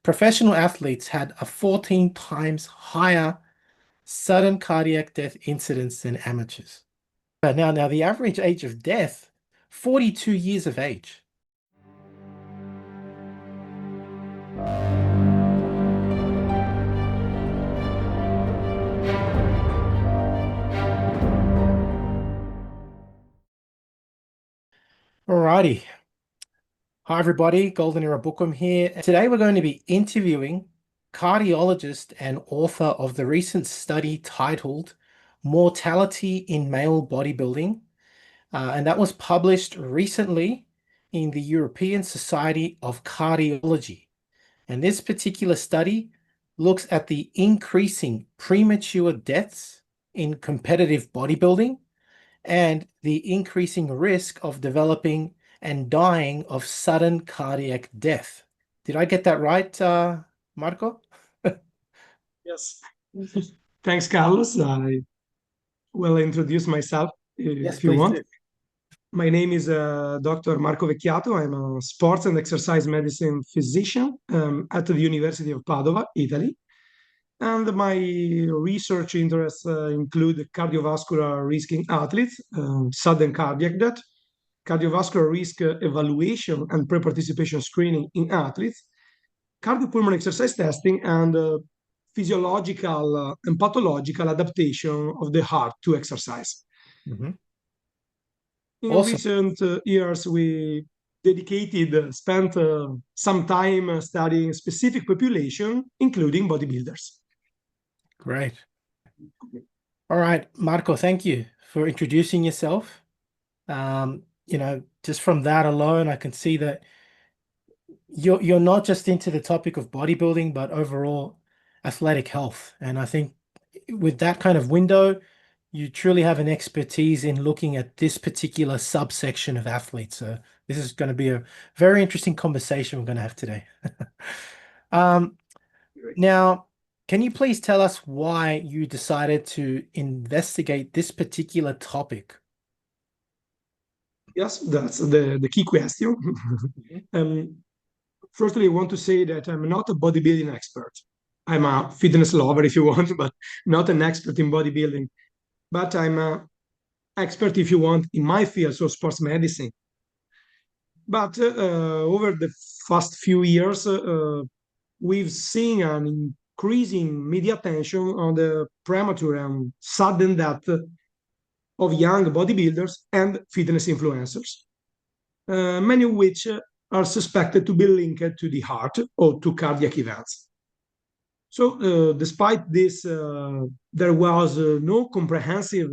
professional athletes had a 14 times higher sudden cardiac death incidence than amateurs. But now the average age of death, 42 years of age. Alrighty. Hi everybody, Golden Era Bookworm here. Today we're going to be interviewing cardiologist and author of the recent study titled Mortality in Male Bodybuilding. And that was published recently in the European Society of Cardiology. And this particular study looks at the increasing premature deaths in competitive bodybuilding and the increasing risk of developing and dying of sudden cardiac death. Did I get that right, Marco? Yes. Thanks, Carlos. I will introduce myself Yes, if you please want. do. My name is Dr. Marco Vecchiato. I'm a sports and exercise medicine physician at the University of Padova, Italy. And my research interests include cardiovascular risk in athletes, sudden cardiac death, cardiovascular risk evaluation and pre-participation screening in athletes, cardiopulmonary exercise testing, and physiological and pathological adaptation of the heart to exercise. Mhm. In Awesome. recent years, we spent some time studying specific population, including bodybuilders. Great. All right, Marco, thank you for introducing yourself. Just from that alone, I can see that you're not just into the topic of bodybuilding, but overall athletic health. And I think with that kind of window, you truly have an expertise in looking at this particular subsection of athletes. So this is going to be a very interesting conversation we're going to have today. Um, Now, can you please tell us why you decided to investigate this particular topic? Yes, that's the key question. Mhm. um, Firstly, I want to say that I'm not a bodybuilding expert. I'm a fitness lover, if you want, but not an expert in bodybuilding. But I'm an expert, if you want, in my field, so sports medicine. But over the past few years, we've seen an increasing media attention on the premature and sudden death of young bodybuilders and fitness influencers, many of which are suspected to be linked to the heart or to cardiac events. So, despite this, there was no comprehensive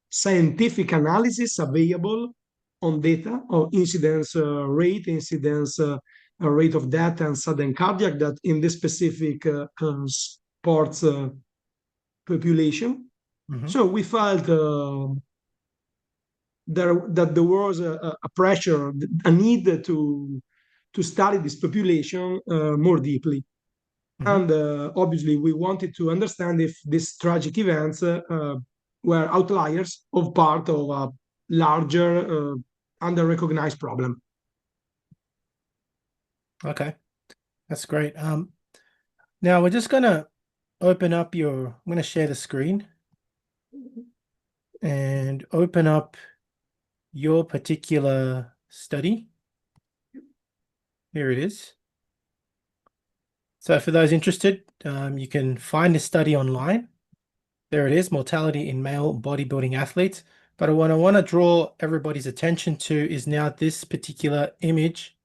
scientific analysis available on data or incidence rate of death and sudden cardiac death in this specific sports population. Mhm. So we felt that there was a pressure, a need to study this population more deeply. Mhm. And obviously, we wanted to understand if these tragic events were outliers of part of a larger, under-recognized problem. Okay, that's great. Now we're just gonna I'm gonna share the screen and open up your particular study. Here it is. So for those interested, you can find this study online. There it is, mortality in male bodybuilding athletes. But what I want to draw everybody's attention to is now this particular image,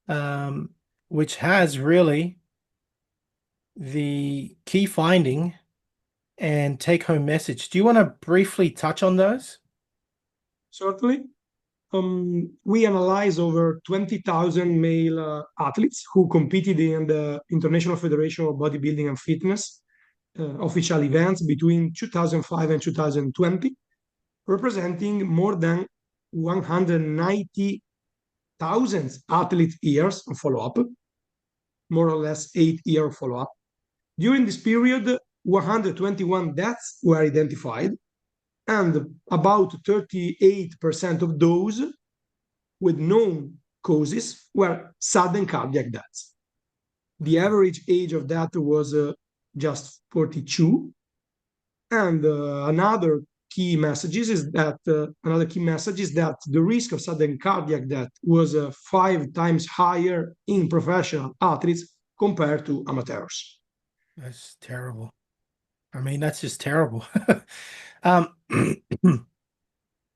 um, which has really the key finding and take-home message. Do you want to briefly touch on those? Certainly, we analyzed over 20,000 male athletes who competed in the International Federation of Bodybuilding and Fitness official events between 2005 and 2020, representing more than 190,000 athlete years of follow-up, more or less 8-year follow-up. During this period, 121 deaths were identified, and about 38% of those with known causes were sudden cardiac deaths. The average age of that was just 42. And another key message is that the risk of sudden cardiac death was 5 times higher in professional athletes compared to amateurs. That's terrible. I mean, that's just terrible. Um,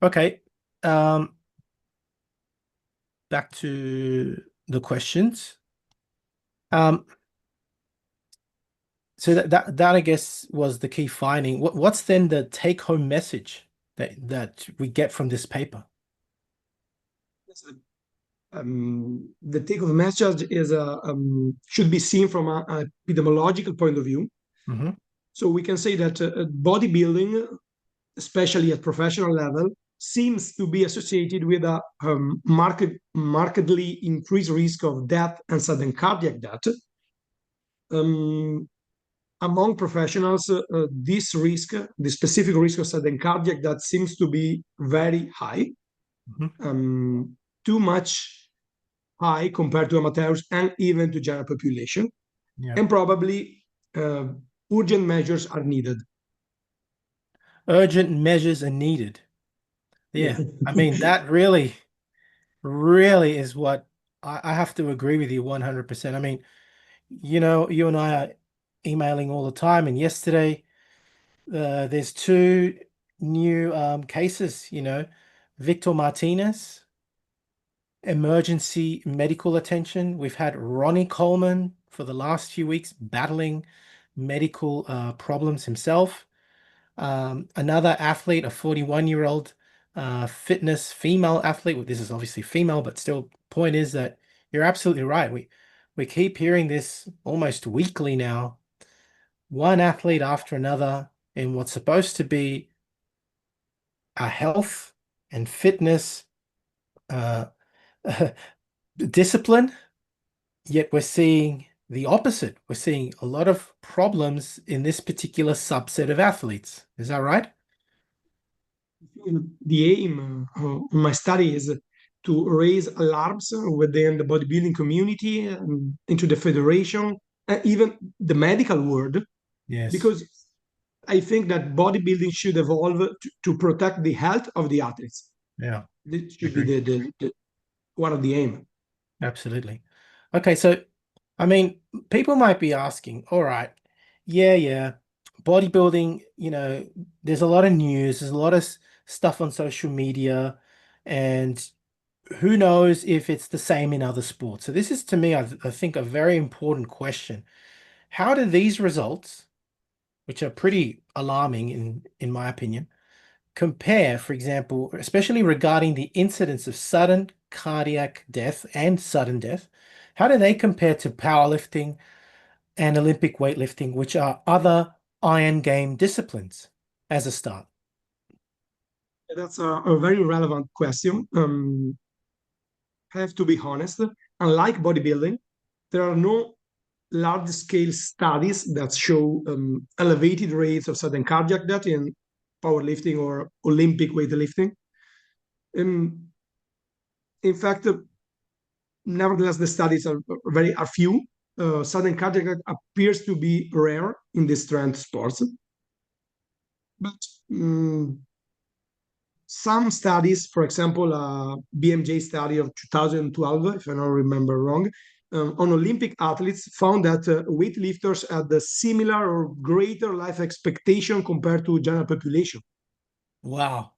okay. Um, Back to the questions. Um, so that I guess was the key finding. What's then the take-home message that we get from this paper? The take of the message is should be seen from an epidemiological point of view. Hmm. So we can say that bodybuilding, especially at professional level, seems to be associated with a markedly increased risk of death and sudden cardiac death. Um, Among professionals, the specific risk of sudden cardiac death seems to be very high, Hmm. too much high compared to amateurs and even to general population, Yeah. and probably uh, urgent measures are needed. Urgent measures are needed. Yeah. Yeah. I mean, that really is what I have to agree with you 100%. I mean, you and I are emailing all the time, and yesterday there's two new cases, Victor Martinez, emergency medical attention. We've had Ronnie Coleman for the last few weeks battling medical problems himself. Another athlete, a 41-year-old fitness female athlete. Well, this is obviously female, but still, point is that you're absolutely right. We keep hearing this almost weekly now. One athlete after another in what's supposed to be a health and fitness uh, discipline, yet we're seeing the opposite. We're seeing a lot of problems in this particular subset of athletes. Is that right? The aim of my study is to raise alarms within the bodybuilding community, into the federation, and even the medical world, Yes. because I think that bodybuilding should evolve to protect the health of the athletes. Yeah. This should be Agree. the one of the aim. Absolutely. Okay, so I mean, people might be asking, all right, yeah, bodybuilding, there's a lot of news, there's a lot of stuff on social media, and who knows if it's the same in other sports. So this is to me, I think, a very important question. How do these results, which are pretty alarming in my opinion, compare, for example, especially regarding the incidence of sudden cardiac death and sudden death, how do they compare to powerlifting and Olympic weightlifting, which are other iron game disciplines, as a start? That's a very relevant question. Have to be honest. Unlike bodybuilding, there are no large-scale studies that show elevated rates of sudden cardiac death in powerlifting or Olympic weightlifting. Um, in fact, nevertheless, the studies are few. Sudden cardiac death appears to be rare in these strength sports, but um, some studies, for example, a BMJ study of 2012, if I don't remember wrong, on Olympic athletes found that weightlifters had a similar or greater life expectation compared to general population. Wow.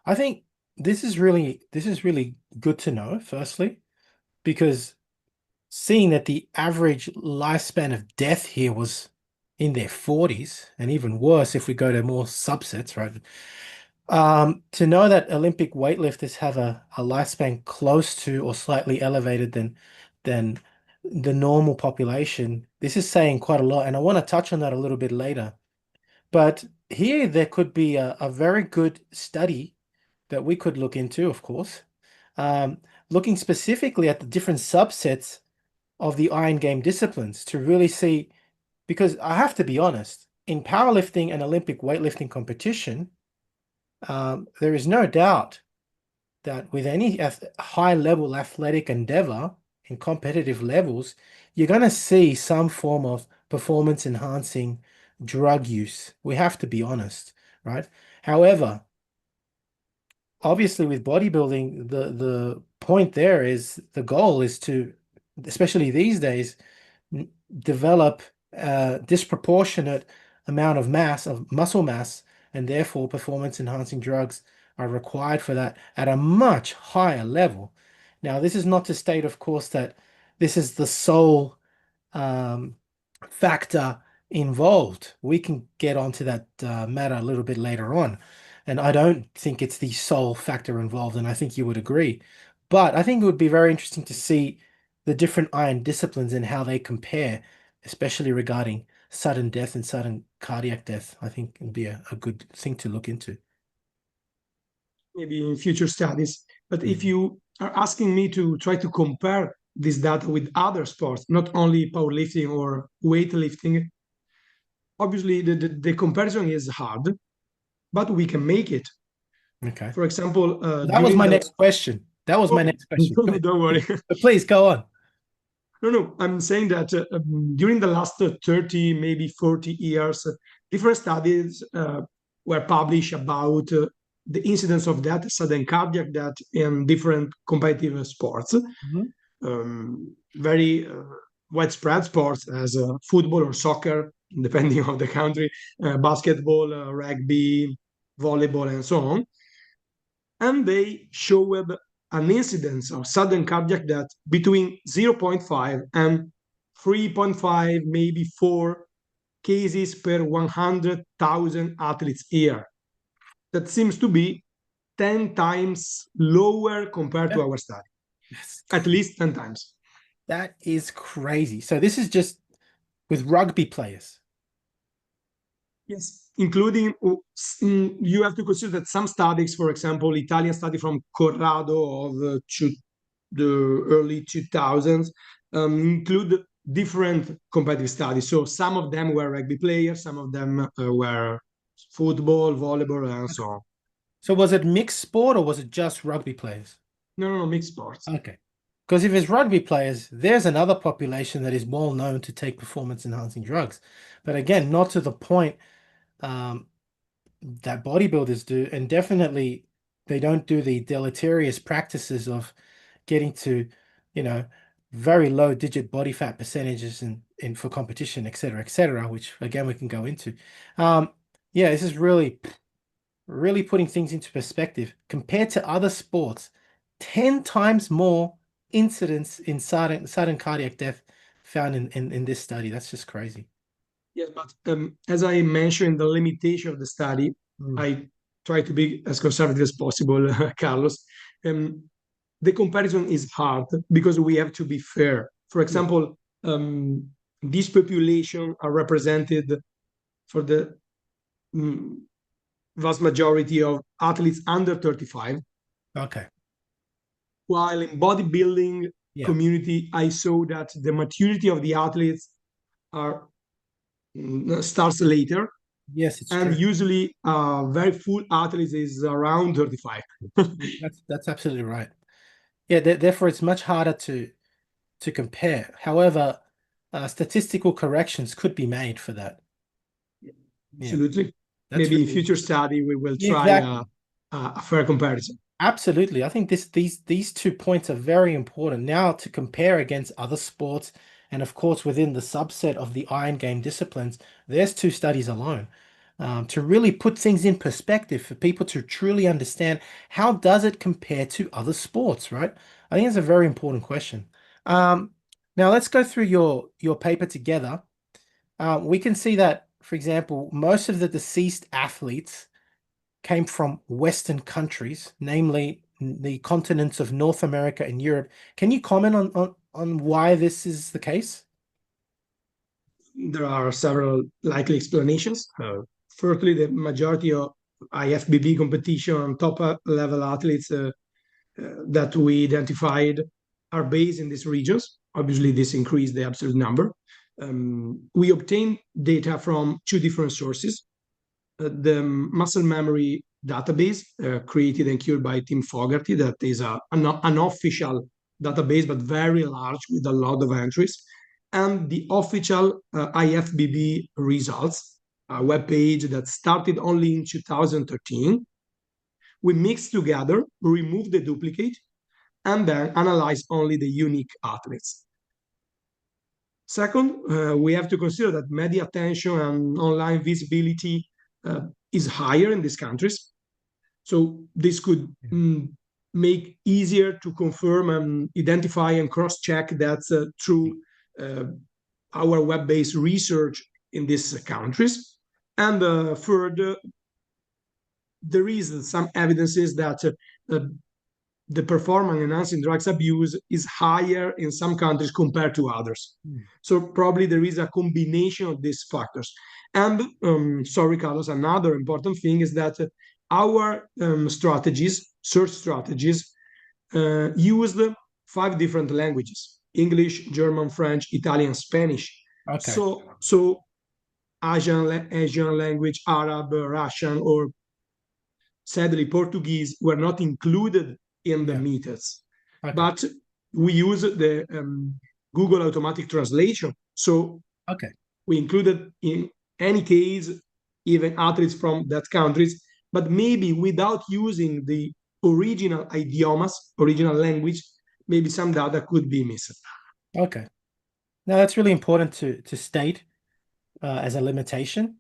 I think this is really good to know, firstly, because seeing that the average lifespan of death here was in their 40s, and even worse if we go to more subsets, right? To know that Olympic weightlifters have a lifespan close to or slightly elevated than the normal population, this is saying quite a lot, and I want to touch on that a little bit later. But here there could be a very good study that we could look into, of course, um, looking specifically at the different subsets of the iron game disciplines to really see, because I have to be honest, in powerlifting and Olympic weightlifting competition, there is no doubt that with any high level athletic endeavor in competitive levels, you're going to see some form of performance enhancing drug use. We have to be honest, right? However, obviously with bodybuilding, the point there is the goal is to, especially these days, develop a disproportionate amount of mass, of muscle mass, and therefore performance enhancing drugs are required for that at a much higher level. Now, this is not to state, of course, that this is the sole um, factor involved. We can get onto that matter a little bit later on. And I don't think it's the sole factor involved, and I think you would agree. But I think it would be very interesting to see the different iron disciplines and how they compare, especially regarding sudden death and sudden cardiac death. I think it'd be a good thing to look into. Maybe in future studies. But if Mhm. you are asking me to try to compare this data with other sports, not only powerlifting or weightlifting, obviously the comparison is hard, but we can make it. Okay. For example, That was during my the next question. That was my okay, next question. don't worry. But please go on. No, no, I'm saying that during the last 30, maybe 40 years, different studies were published about the incidence of death, sudden cardiac death in different competitive sports. Mhm. Very widespread sports as football or soccer, depending on the country, basketball, rugby, volleyball, and so on. And they showed an incidence of sudden cardiac death between zero point 0.5 and 3.5, maybe 4 cases per 100,000 athletes a year. That seems to be 10 times lower compared Yeah, to our study, that's at least 10 times. that is crazy. So this is just with rugby players. Yes, including you have to consider that some studies, for example, Italian study from Corrado of the early 2000s, include different competitive studies. So some of them were rugby players, some of them were football, volleyball, and so Okay. on. So was it mixed sport or was it just rugby players? No, no, no, mixed sports. Okay. Because if it's rugby players, there's another population that is well known to take performance enhancing drugs. But again, not to the point um, that bodybuilders do. And definitely they don't do the deleterious practices of getting to, you know, very low digit body fat percentages in for competition, et cetera, which again we can go into. Um, yeah, this is really putting things into perspective compared to other sports. 10 times more incidents in sudden cardiac death found in this study. That's just crazy. Yes, but as I mentioned, the limitation of the study, Mm. I try to be as conservative as possible, Carlos. Um, the comparison is hard because we have to be fair. For Yeah. example, this population are represented for the mm, vast majority of athletes under 35, Okay. while in bodybuilding Yeah. community, I saw that the maturity of the athletes are starts later, Yes, it's and true. usually very full athletes is around 35. That's absolutely right. Yeah, therefore it's much harder to compare. However, statistical corrections could be made for that. Yeah, Absolutely. that's Maybe in really future study we will yeah, try exactly. a fair comparison. Absolutely. I think these 2 points are very important now to compare against other sports. And of course, within the subset of the iron game disciplines, there's two studies alone. To really put things in perspective for people to truly understand how does it compare to other sports, right? I think it's a very important question. Um, Now let's go through your paper together. We can see that, for example, most of the deceased athletes came from Western countries, namely the continents of North America and Europe. Can you comment on why this is the case? There are several likely explanations. Firstly, the majority of IFBB competition top level athletes that we identified are based in these regions. Obviously, this increased the absolute number. We obtained data from two different sources. The muscle memory database created and cured by Tim Fogarty, that is an unofficial database, but very large with a lot of entries. and the official IFBB results, a web page that started only in 2013. We mix together, remove the duplicate, and then analyze only the unique athletes. Second, we have to consider that media attention and online visibility is higher in these countries. So this could make easier to confirm and identify and cross-check that through our web-based research in these countries. And third, there is some evidences that the performance enhancing drugs abuse is higher in some countries compared to others. So probably there is a combination of these factors. And sorry, Carlos, another important thing is that our strategies, search strategies, used 5 different languages: English, German, French, Italian, Spanish. Okay. So Asian language, Arab, Russian, or sadly Portuguese were not included in the Yeah. methods. Okay. But we use the Google automatic translation. So Okay. we included in any case even athletes from that countries, but maybe without using the original idiomas, original language, maybe some data could be missing. Okay. Now that's really important to state as a limitation,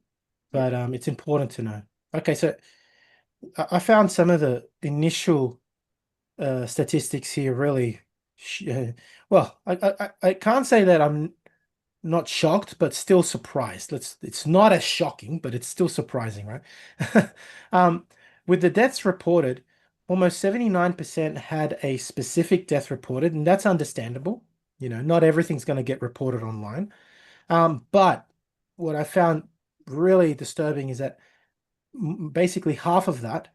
but it's important to know. Okay, so I found some of the initial statistics here really, well, I can't say that I'm not shocked, but still surprised. It's not as shocking, but it's still surprising, right? Um, with the deaths reported, almost 79% had a specific death reported, and that's understandable. You know, not everything's going to get reported online. But what I found really disturbing is that basically half of that,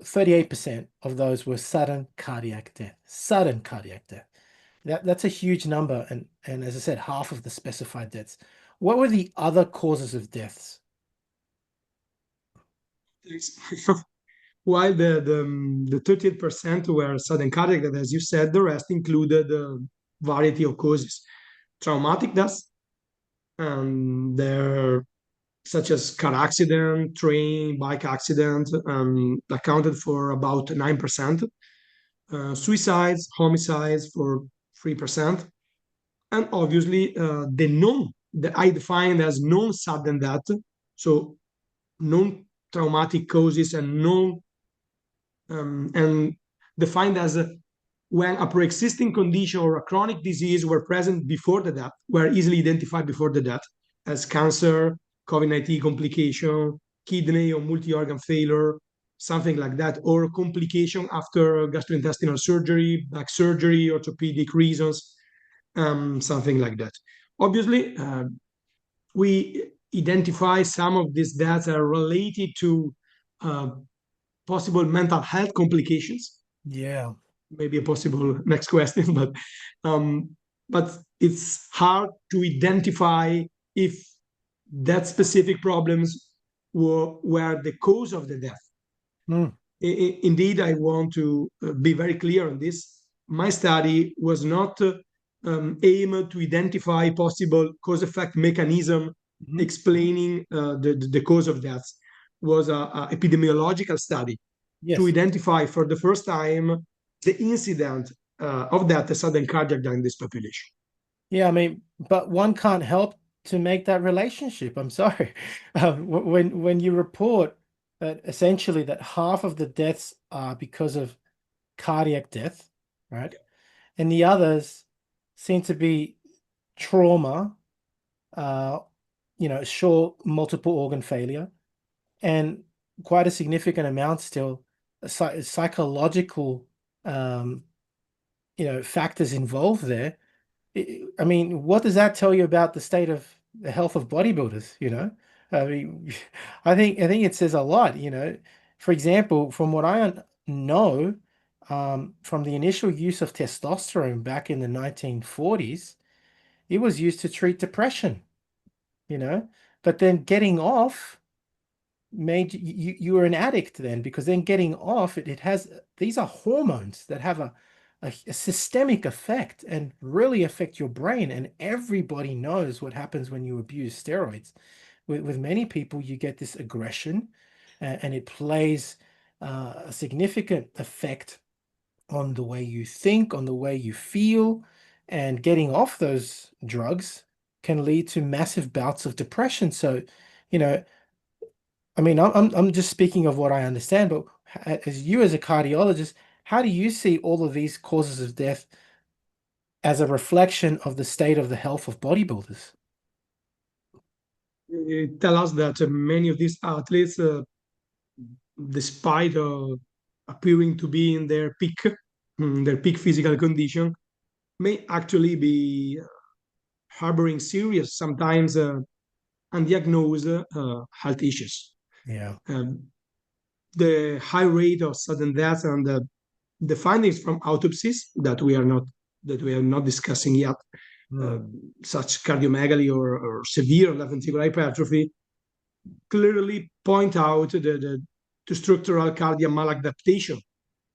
38% of those were sudden cardiac death. Sudden cardiac death. That's a huge number, and as I said, half of the specified deaths. What were the other causes of deaths? While the 38% were sudden cardiac death, as you said, the rest included a variety of causes. Traumatic deaths, and there such as car accident, train, bike accident, accounted for about 9%. Suicides, homicides for 3%. And obviously, the I defined as non-sudden death, so non-traumatic causes and and defined as when a pre-existing condition or a chronic disease were present before the death, were easily identified before the death, as cancer, COVID-19 complication, kidney or multi-organ failure, something like that, or complication after gastrointestinal surgery, back surgery, orthopedic reasons, something like that. Obviously, we identify some of these deaths are related to uh, possible mental health complications. Yeah. Maybe a possible next question, um, but it's hard to identify if that specific problems were the cause of the death. Mm. Indeed, I want to be very clear on this. My study was not aimed to identify possible cause-effect mechanism Mhm. explaining the cause of death. Was a epidemiological study to Yes. identify for the first time the incident of that sudden cardiac death in this population. Yeah, I mean, but one can't help to make that relationship. I'm sorry. When you report that essentially that half of the deaths are because of cardiac death, right? And the others seem to be trauma, uh, sure, multiple organ failure, and quite a significant amount still psychological, um, factors involved there. I mean, what does that tell you about the state of the health of bodybuilders, I mean, I think it says a lot, For example, from what I know, from the initial use of testosterone back in the 1940s, it was used to treat depression, you know, but then getting off made you were an addict then, because then getting off it has these are hormones that have a systemic effect and really affect your brain. And everybody knows what happens when you abuse steroids. With many people, you get this aggression, and it plays a significant effect on the way you think, on the way you feel, and getting off those drugs can lead to massive bouts of depression. So, you know, I mean, I'm just speaking of what I understand, but as you as a cardiologist, how do you see all of these causes of death as a reflection of the state of the health of bodybuilders? Tell us that many of these athletes, despite appearing to be in their peak physical condition, may actually be harboring serious, sometimes undiagnosed health issues. Yeah. Um, the high rate of sudden death and the findings from autopsies that we are not discussing yet, uh, Mm. such cardiomegaly or severe left ventricular hypertrophy, clearly point out the structural cardiac maladaptation.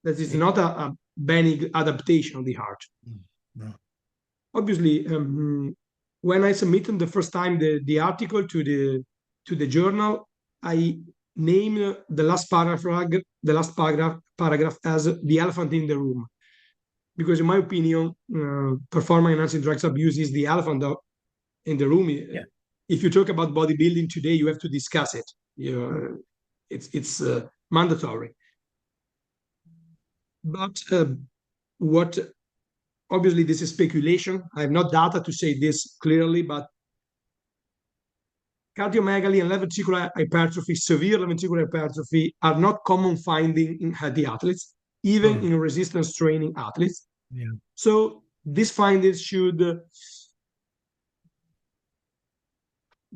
That is Yeah. not a benign adaptation of the heart. Mm. No. Obviously, when I submitted the first time the article to the journal, I named the last paragraph as the elephant in the room, because in my opinion, performance enhancing drugs abuse is the elephant in the room. Yeah. If you talk about bodybuilding today, you have to discuss it. It's mandatory. But what obviously this is speculation. I have no data to say this clearly, but cardiomegaly and left ventricular hypertrophy, severe left ventricular hypertrophy, are not common finding in healthy athletes, even Mm. in resistance training athletes. Yeah. So these findings should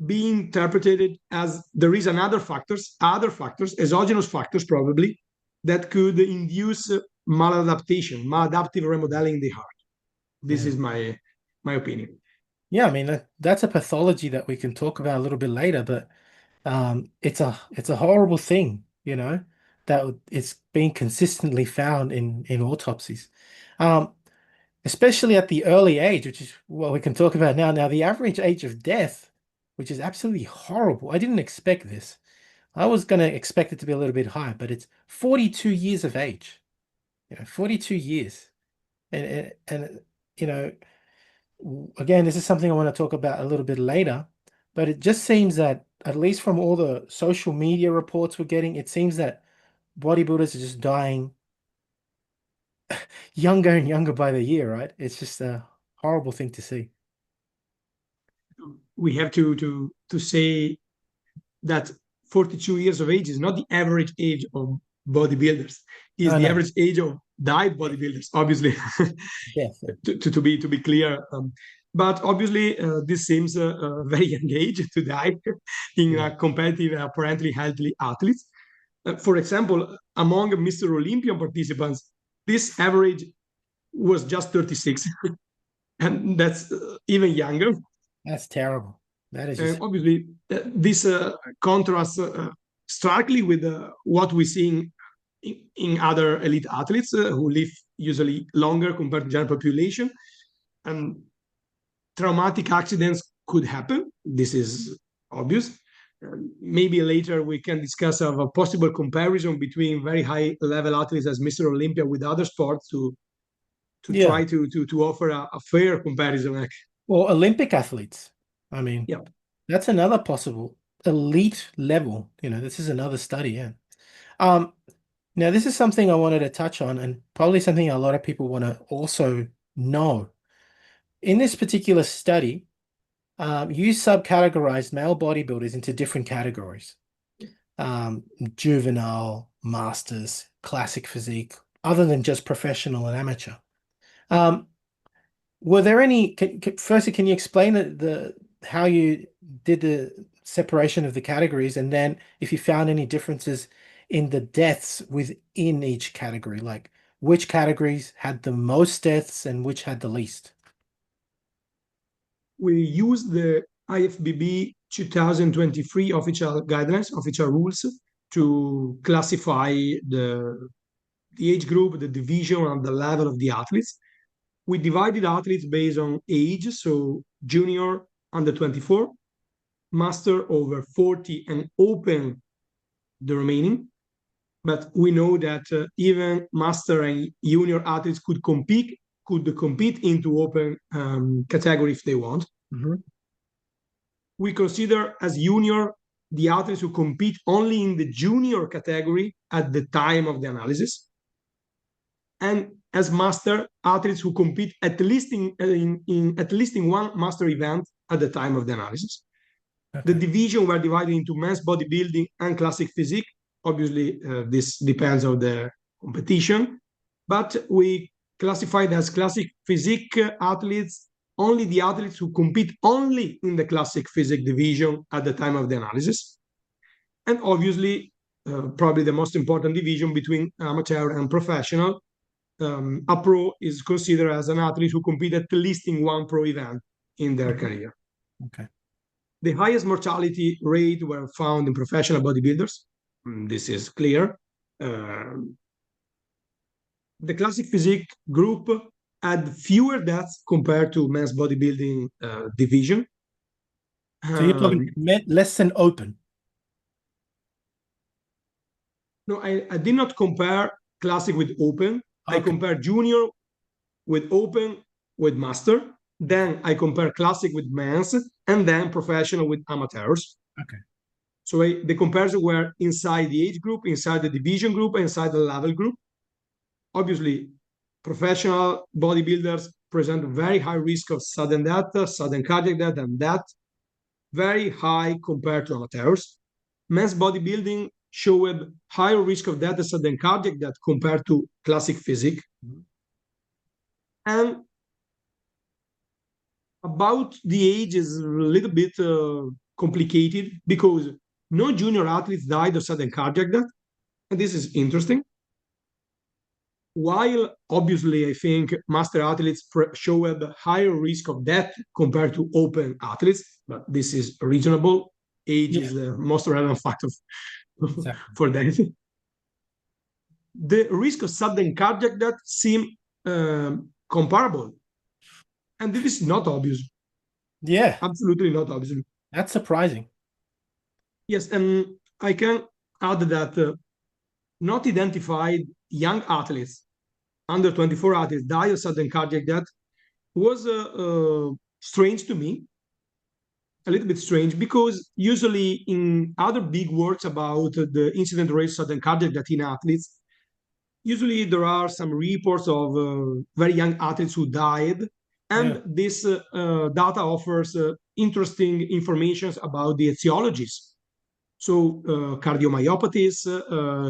be interpreted as there is other factors, exogenous factors probably, that could induce maladaptive remodeling the heart. This Yeah. is my opinion. Yeah, I mean that's a pathology that we can talk about a little bit later, but it's a horrible thing, that it's been consistently found in autopsies. Um, Especially at the early age, which is what we can talk about now. Now, the average age of death, which is absolutely horrible. I didn't expect this. I was going to expect it to be a little bit higher, but it's 42 years of age. 42 years. And you know, again, this is something I want to talk about a little bit later, but it just seems that, at least from all the social media reports we're getting, it seems that bodybuilders are just dying younger and younger by the year, right? It's just a horrible thing to see. We have to say that 42 years of age is not the average age of bodybuilders. Is No, the no. average age of diet bodybuilders, obviously. Yes. to be clear. But obviously, this seems a very young age to die in Yeah. competitive, apparently healthy athletes. For example, among Mr. Olympian participants, this average was just 36, and that's even younger. That's terrible. That is And just, obviously, this contrasts starkly with what we see in other elite athletes who live usually longer compared to the general population. And traumatic accidents could happen. This is obvious. Maybe later we can discuss of a possible comparison between very high level athletes as Mr. Olympia with other sports to yeah. try to offer a fair comparison. Well, Olympic athletes, I mean, Yeah. that's another possible elite level. This is another study. Yeah. Um, Now this is something I wanted to touch on, and probably something a lot of people want to also know. In this particular study, you subcategorized male bodybuilders into different categories. Juvenile, masters, classic physique, other than just professional and amateur. Um, were there any, firstly, can you explain how you did the separation of the categories, and then if you found any differences in the deaths within each category, like which categories had the most deaths and which had the least? We use the IFBB 2023 official guidelines, official rules to classify the age group, the division, and the level of the athletes. We divided athletes based on age, so junior under 24, master over 40, and open the remaining. But we know that even master and junior athletes could compete into open category if they want. Mm-hmm. We consider as junior the athletes who compete only in the junior category at the time of the analysis, and as master athletes who compete at least in at least in one master event at the time of the analysis. The division were divided into men's bodybuilding and classic physique. Obviously, this depends on the competition, but we classified as classic physique athletes only the athletes who compete only in the classic physique division at the time of the analysis. And obviously, probably the most important division between amateur and professional. A pro is considered as an athlete who competed at least in one pro event in their career. Okay. The highest mortality rate were found in professional bodybuilders. This is clear. The classic physique group had fewer deaths compared to men's bodybuilding division. So you're talking less than open? No, I did not compare classic with open. Okay. I compare junior with open with master. Then I compare classic with men's, and then professional with amateurs. Okay. So the comparison were inside the age group, inside the division group, inside the level group. Obviously, professional bodybuilders present very high risk of sudden death, sudden cardiac death, and death, very high compared to amateurs. Men's bodybuilding showed higher risk of death and sudden cardiac death compared to classic physique. And about the age is a little bit complicated because no junior athletes died of sudden cardiac death. And this is interesting. While obviously I think master athletes show a higher risk of death compared to open athletes, but this is reasonable. Age is the most relevant factor for that. The risk of sudden cardiac death seem comparable. And this is not obvious. Yeah. Absolutely not obvious. That's surprising. Yes, and I can add that not identified young athletes, under 24 athletes, die of sudden cardiac death was strange to me, a little bit strange, because usually in other big works about the incident rate of sudden cardiac death in athletes, usually there are some reports of very young athletes who died, and this data offers interesting information about the etiologies. So cardiomyopathies,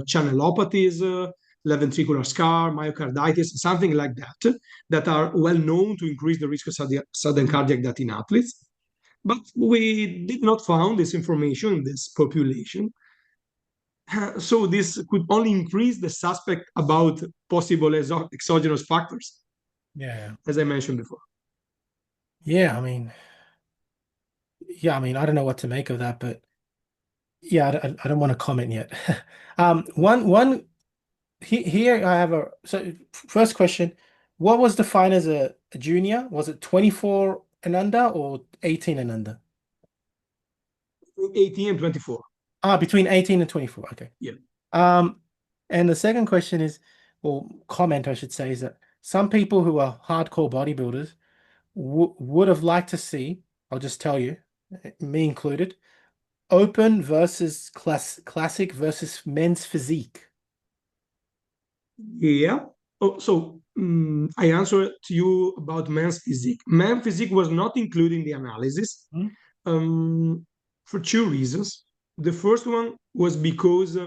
channelopathies, left ventricular scar, myocarditis, something like that, that are well known to increase the risk of sudden cardiac death in athletes. But we did not find this information in this population. So this could only increase the suspect about possible exogenous factors. Yeah. As I mentioned before. Yeah, I mean, I don't know what to make of that, but yeah, I don't want to comment yet. Here I have first question, what was defined as a junior? Was it 24 and under or 18 and under? 18 and 24. Between 18 and 24. Okay. Yeah. And the second question is, or comment I should say, is that some people who are hardcore bodybuilders would have liked to see, I'll just tell you, me included, open versus classic versus men's physique. Yeah. Oh, so I answered to you about men's physique. Men's physique was not included in the analysis for two reasons. The first one was because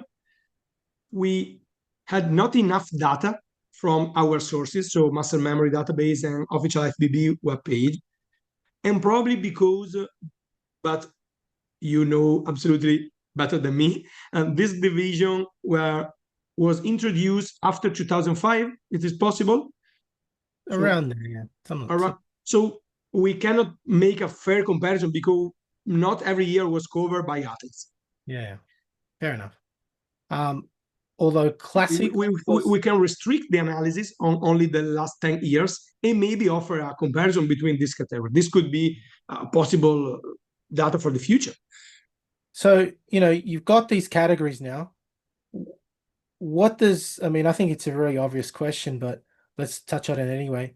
we had not enough data from our sources, so muscle memory database and official FBB webpage, and probably because, but you know absolutely better than me, this division was introduced after 2005. It is possible. Around there, yeah. Around, so we cannot make a fair comparison because not every year was covered by athletes. Yeah, fair enough. Although we, classic we, was we can restrict the analysis on only the last 10 years and maybe offer a comparison between these categories. This could be possible data for the future. so, you've got these categories now. What does, I mean, I think it's a very obvious question, but let's touch on it anyway,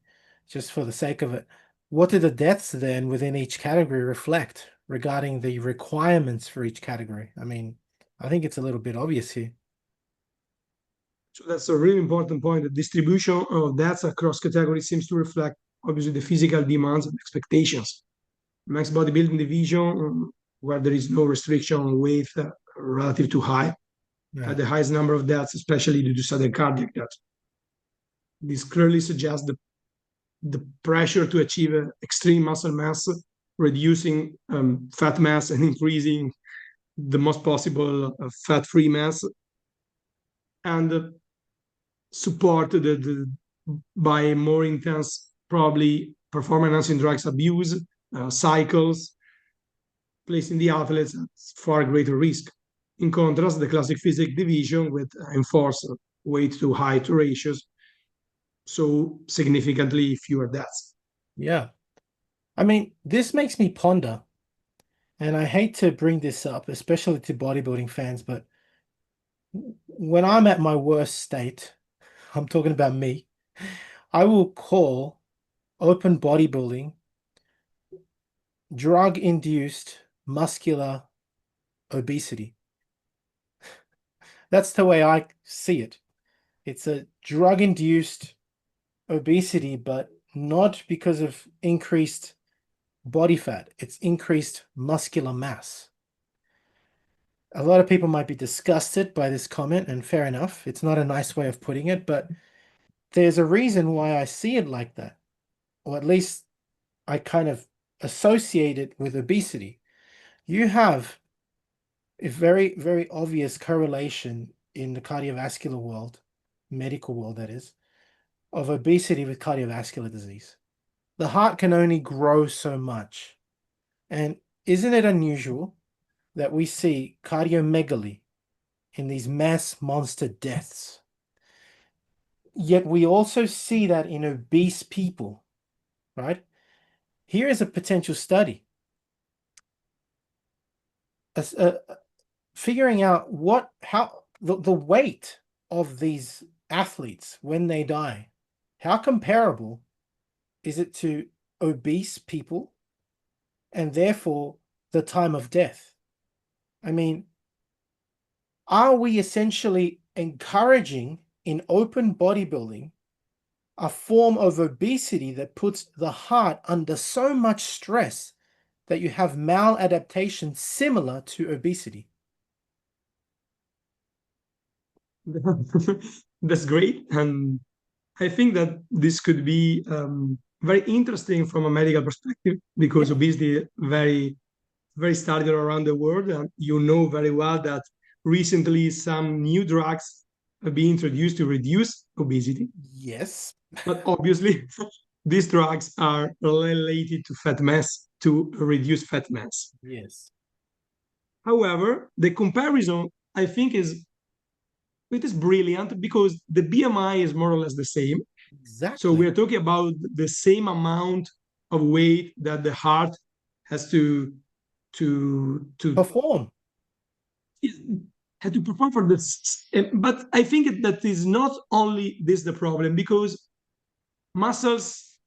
just for the sake of it. What do the deaths then within each category reflect regarding the requirements for each category? I mean, I think it's a little bit obvious here. So that's a really important point. The distribution of deaths across categories seems to reflect obviously the physical demands and expectations. Max bodybuilding division, where there is no restriction on weight relative to height, Yeah. had the highest number of deaths, especially due to sudden cardiac death. This clearly suggests the pressure to achieve extreme muscle mass, reducing fat mass and increasing the most possible fat-free mass, and support by more intense, probably performance-enhancing drugs abuse, cycles, placing the athletes at far greater risk. In contrast, the classic physique division with enforced weight to height ratios, so significantly fewer deaths. Yeah. I mean, this makes me ponder, and I hate to bring this up, especially to bodybuilding fans, but when I'm at my worst state, I'm talking about me, I will call open bodybuilding drug-induced muscular obesity. That's the way I see it. It's a drug-induced obesity, but not because of increased body fat. It's increased muscular mass. A lot of people might be disgusted by this comment, and fair enough. It's not a nice way of putting it, but there's a reason why I see it like that. Or at least I kind of associate it with obesity. You have a very, very obvious correlation in the cardiovascular world, medical world that is, of obesity with cardiovascular disease. The heart can only grow so much. And isn't it unusual that we see cardiomegaly in these mass monster deaths? Yet we also see that in obese people, right? Here is a potential study. Figuring out how the weight of these athletes when they die, how comparable is it to obese people and therefore the time of death? I mean, are we essentially encouraging in open bodybuilding a form of obesity that puts the heart under so much stress that you have maladaptation similar to obesity? That's great. And I think that this could be very interesting from a medical perspective because Yeah. obesity very, very studied around the world. And you know very well that recently some new drugs have been introduced to reduce obesity. Yes. But obviously, these drugs are related to fat mass, to reduce fat mass. Yes. However, the comparison, I think, it is brilliant because the BMI is more or less the same. So Exactly. we're talking about the same amount of weight that the heart has to Perform. had to perform for this. But I think that is not only this the problem because muscles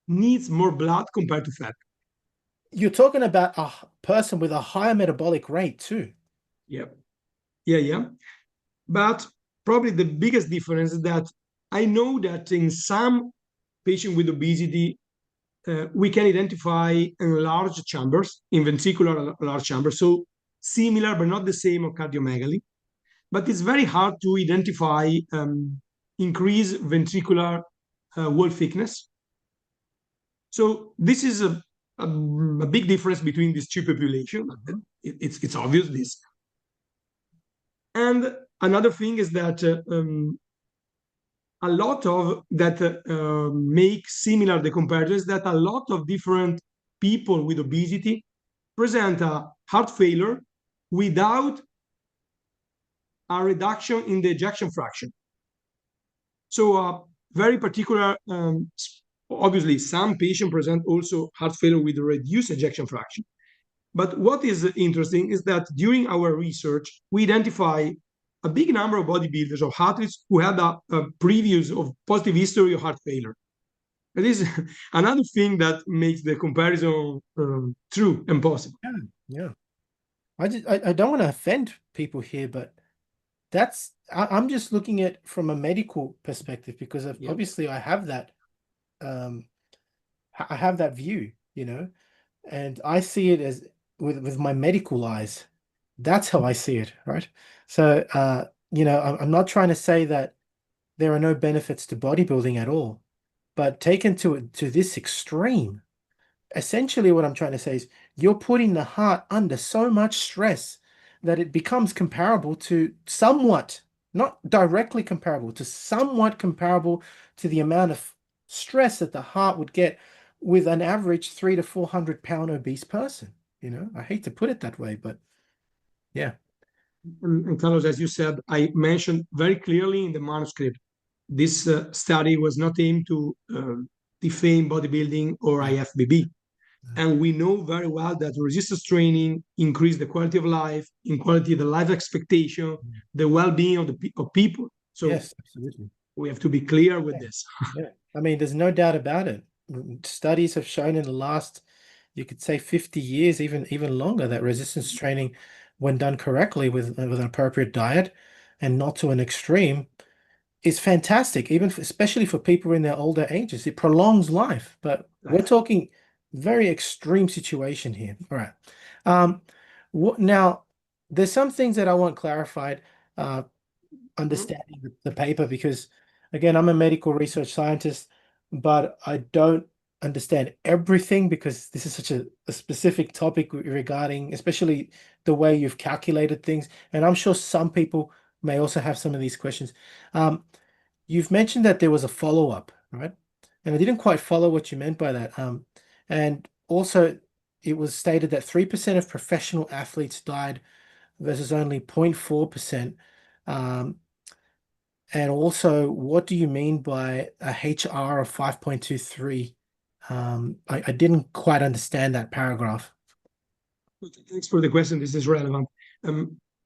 needs more blood compared to fat. You're talking about a person with a higher metabolic rate too. Yeah, yeah. But probably the biggest difference is that I know that in some patients with obesity, we can identify enlarged chambers, in ventricular large chambers, so similar but not the same of cardiomegaly. But it's very hard to identify increased ventricular wall thickness. So this is a big difference between these two populations. It's obvious this. And another thing is that a lot of that make similar the comparisons that a lot of different people with obesity present a heart failure without a reduction in the ejection fraction. So very particular, obviously some patients present also heart failure with reduced ejection fraction. But what is interesting is that during our research, we identify a big number of bodybuilders or athletes who had a previous of positive history of heart failure. It is another thing that makes the comparison true and possible. Yeah, yeah. I don't want to offend people here, but I'm just looking at from a medical perspective because Yeah. obviously um I have that view, you know, and I see it as with my medical eyes. That's how I see it, right? So I'm not trying to say that there are no benefits to bodybuilding at all, but taken to this extreme, essentially what I'm trying to say is you're putting the heart under so much stress that it becomes comparable to somewhat, not directly comparable, to somewhat comparable to the amount of stress that the heart would get with an average 300 to 400 pound obese person. I hate to put it that way, but yeah. And Carlos, as you said, I mentioned very clearly in the manuscript, this study was not aimed to defame bodybuilding or Yeah. IFBB. And we know very well that resistance training increase the quality of life, in quality of the life expectation, the well-being of people. So Yes, absolutely. we have to be clear with Yeah. this. Yeah. I mean, there's no doubt about it. Studies have shown in the last, you could say 50 years, even longer, that resistance training, when done correctly with an appropriate diet and not to an extreme, is fantastic, especially for people in their older ages. It prolongs life, but we're Right. talking very extreme situation here. All right. Now, there's some things that I want clarified. Understanding the paper because again, I'm a medical research scientist, but I don't understand everything because this is such a specific topic regarding especially the way you've calculated things. And I'm sure some people may also have some of these questions. You've mentioned that there was a follow-up, right? And I didn't quite follow what you meant by that. And also it was stated that 3% of professional athletes died versus only 0.4%. Um, and also, what do you mean by a HR of 5.23? I didn't quite understand that paragraph. Thanks for the question. This is relevant.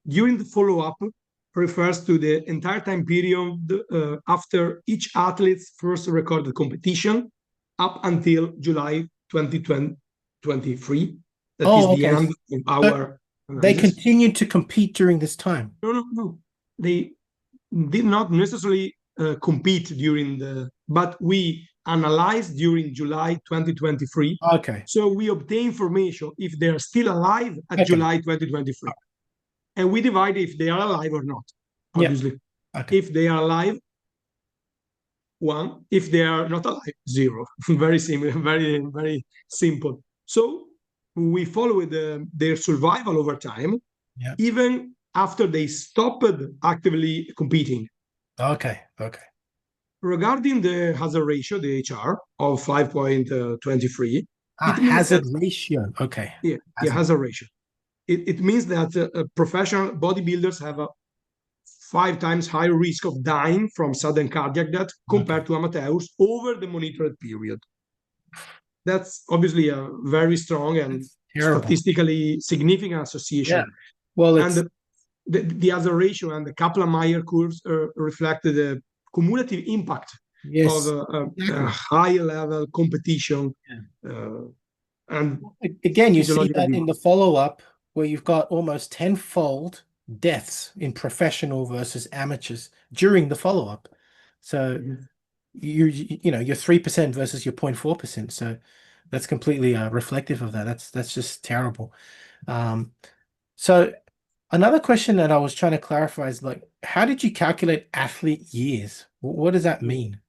During the follow-up refers to the entire time period after each athlete's first recorded competition up until July 2023. That is Oh, the okay. end of So our they analysis. continued to compete during this time. No. They did not necessarily compete but we analyzed during July 2023. Okay. So we obtain information if they're still alive at Okay. July 2023. And we divide if they are alive or not, Yeah. obviously. Okay. If they are alive, 1. If they are not alive, 0. Very similar, very simple. So we follow their survival over time, Yeah. even after they stopped actively competing. Okay. Okay. Regarding the hazard ratio, the HR of 5.23, Ah, it means that, hazard ratio. Okay. yeah, Hazard. hazard ratio. It means that professional bodybuilders have a 5 times higher risk of dying from sudden cardiac death Okay. compared to amateurs over the monitored period. That's obviously a very strong and That's terrible. statistically significant Yeah. association. Well, And it's the other ratio and the Kaplan-Meier curves reflect the cumulative impact of yes, a exactly. high level competition Yeah. uh, and Again, you see physiological that in impact. the follow-up where you've got almost tenfold deaths in professional versus amateurs during the follow-up. So Mhm. you're 3% versus your 0.4%. So that's completely reflective of that. That's just terrible. Um, so another question that I was trying to clarify is like, how did you calculate athlete years? What does that mean?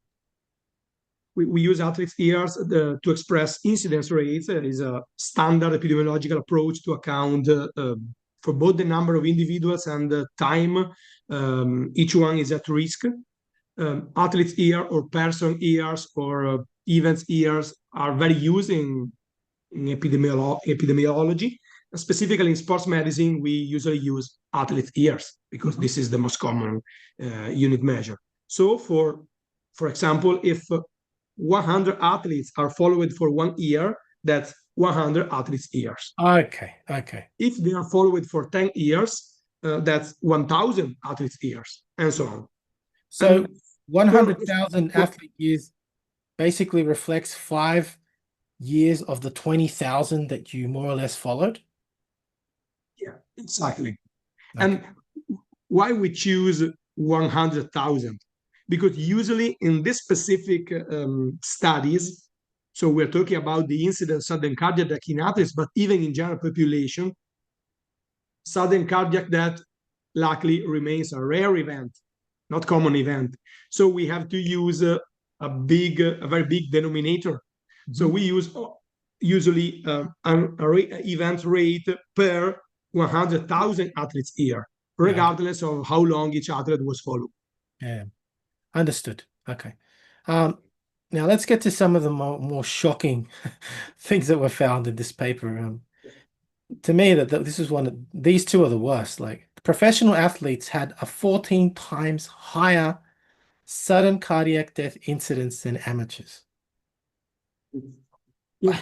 We use athletes' years to express incidence rates. It is a standard epidemiological approach to account for both the number of individuals and the time each one is at risk. Athletes' year or person years or events years are very used in epidemiology. specifically in sports medicine, we usually use athlete years because Mhm. this is the most common unit measure. So for example, if 100 athletes are followed for 1 year, that's 100 athletes years. Okay, okay. If they are followed for 10 years, that's 1,000 athletes years, and so on. So And for 100,000 athlete years basically reflects 5 years of the 20,000 that you more or less followed. yeah, exactly. Okay. And why we choose 100,000? Because usually in this specific studies, so we're talking about the incidence of sudden cardiac death in athletes, but even in general population, sudden cardiac death luckily remains a rare event, not common event. So we have to use a very big denominator. So Mhm. we use usually an event rate per 100,000 athletes here, Yeah, okay. regardless of how long each athlete was followed. Yeah, understood. Okay. Um, Now let's get to some of the more shocking things that were found in this paper. To me, that this is one of these two are the worst. Like professional athletes had a 14 times higher sudden cardiac death incidence than amateurs. Yeah,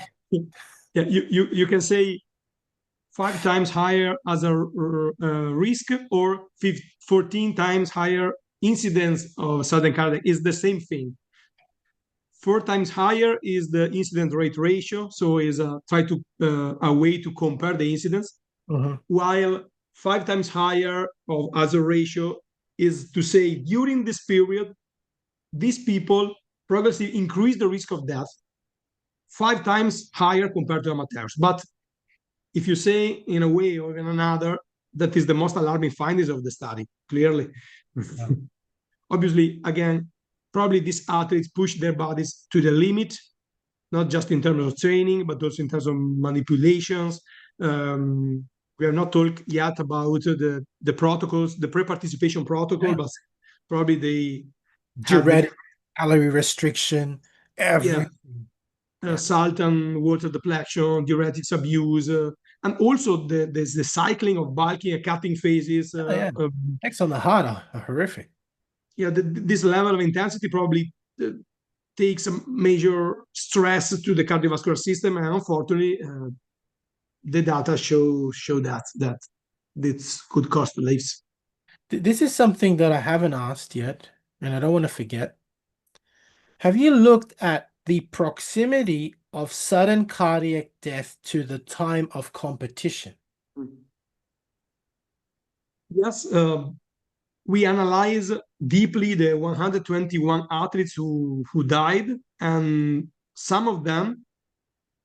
yeah. You can say 5 times higher as a risk, or 14 times higher incidence of sudden cardiac is the same thing. 4 times higher is the incident rate ratio, so is try to a way to compare the incidence, Mhm. while 5 times higher of as a ratio is to say during this period, these people progressively increase the risk of death 5 times higher compared to amateurs. But if you say in a way or in another, that is the most alarming findings of the study, clearly. Yeah. Obviously, again, probably these athletes push their bodies to the limit, not just in terms of training, but also in terms of manipulations. Um, we have not talked yet about the protocols, the pre-participation protocol, Yeah. but probably they have the Diuretic, calorie restriction, yeah everything. Yeah. salt and water depletion, diuretics abuse, and also there's the cycling of bulking and cutting phases. Oh, yeah. Effects on the heart are horrific. Yeah, this level of intensity probably takes a major stress to the cardiovascular system, and unfortunately, the data show that this could cost lives. This is something that I haven't asked yet, and I don't want to forget. Have you looked at the proximity of sudden cardiac death to the time of competition? Yes, we analyze deeply the 121 athletes who died, and some of them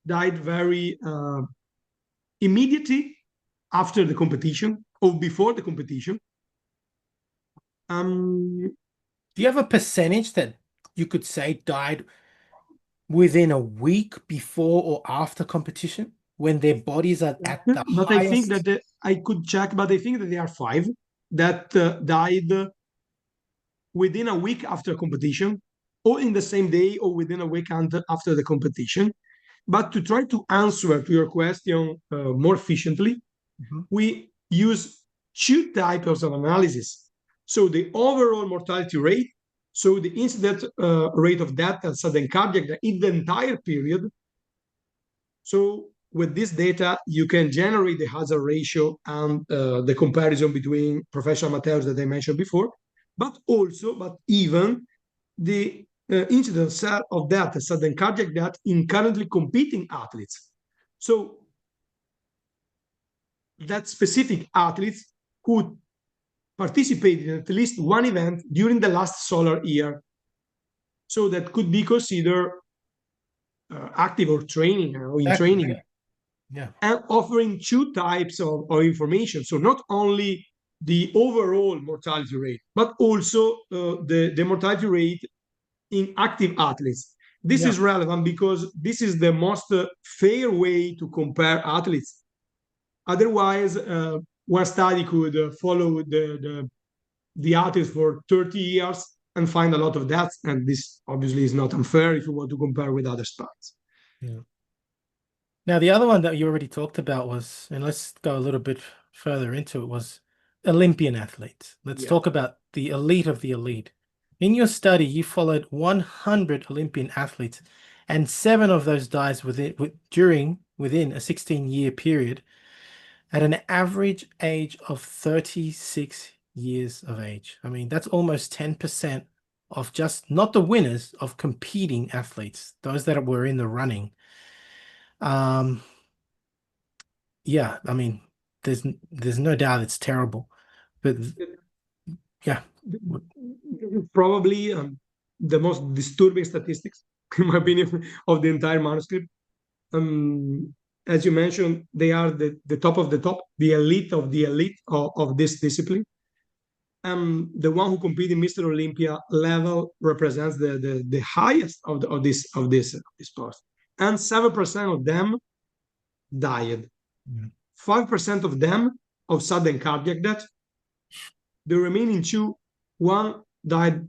died very immediately after the competition or before the competition. Um, Do you have a percentage that you could say died within a week before or after competition when their bodies are at the but I think that highest? I could check, but I think that there are five that died within a week after competition, or in the same day, or within a week after the competition. But to try to answer to your question more efficiently, Mhm. we use two types of analysis. So the overall mortality rate, so the incident rate of death and sudden cardiac death in the entire period. So with this data, you can generate the hazard ratio and the comparison between professional amateurs that I mentioned before, but also, but even the incidence of death, sudden cardiac death in currently competing athletes. So that specific athletes could participate in at least one event during the last solar year. So that could be considered active or training or in Exactly. training, Yeah. Yeah. and offering two types of information. So not only the overall mortality rate, but also the mortality rate in active athletes. This Yeah. is relevant because this is the most fair way to compare athletes. Otherwise, one study could follow the athletes for 30 years and find a lot of deaths. And this obviously is not unfair if you want to compare with other studies. Yeah. Now, the other one that you already talked about was, and let's go a little bit further into it, was Olympian athletes. Let's Yeah. talk about the elite of the elite. In your study, you followed 100 Olympian athletes, and seven of those died within a 16-year period at an average age of 36 years of age. I mean, that's almost 10% of just not the winners of competing athletes, those that were in the running. Um, yeah, I mean, there's no doubt it's terrible, but yeah, This is probably the most disturbing statistics, in my opinion, of the entire manuscript. As you mentioned, they are the top of the top, the elite of the elite of this discipline. The one who competed in Mr. Olympia level represents the highest of this sport. And 7% of them died. mm, 5% of them of sudden cardiac death. The remaining two, one died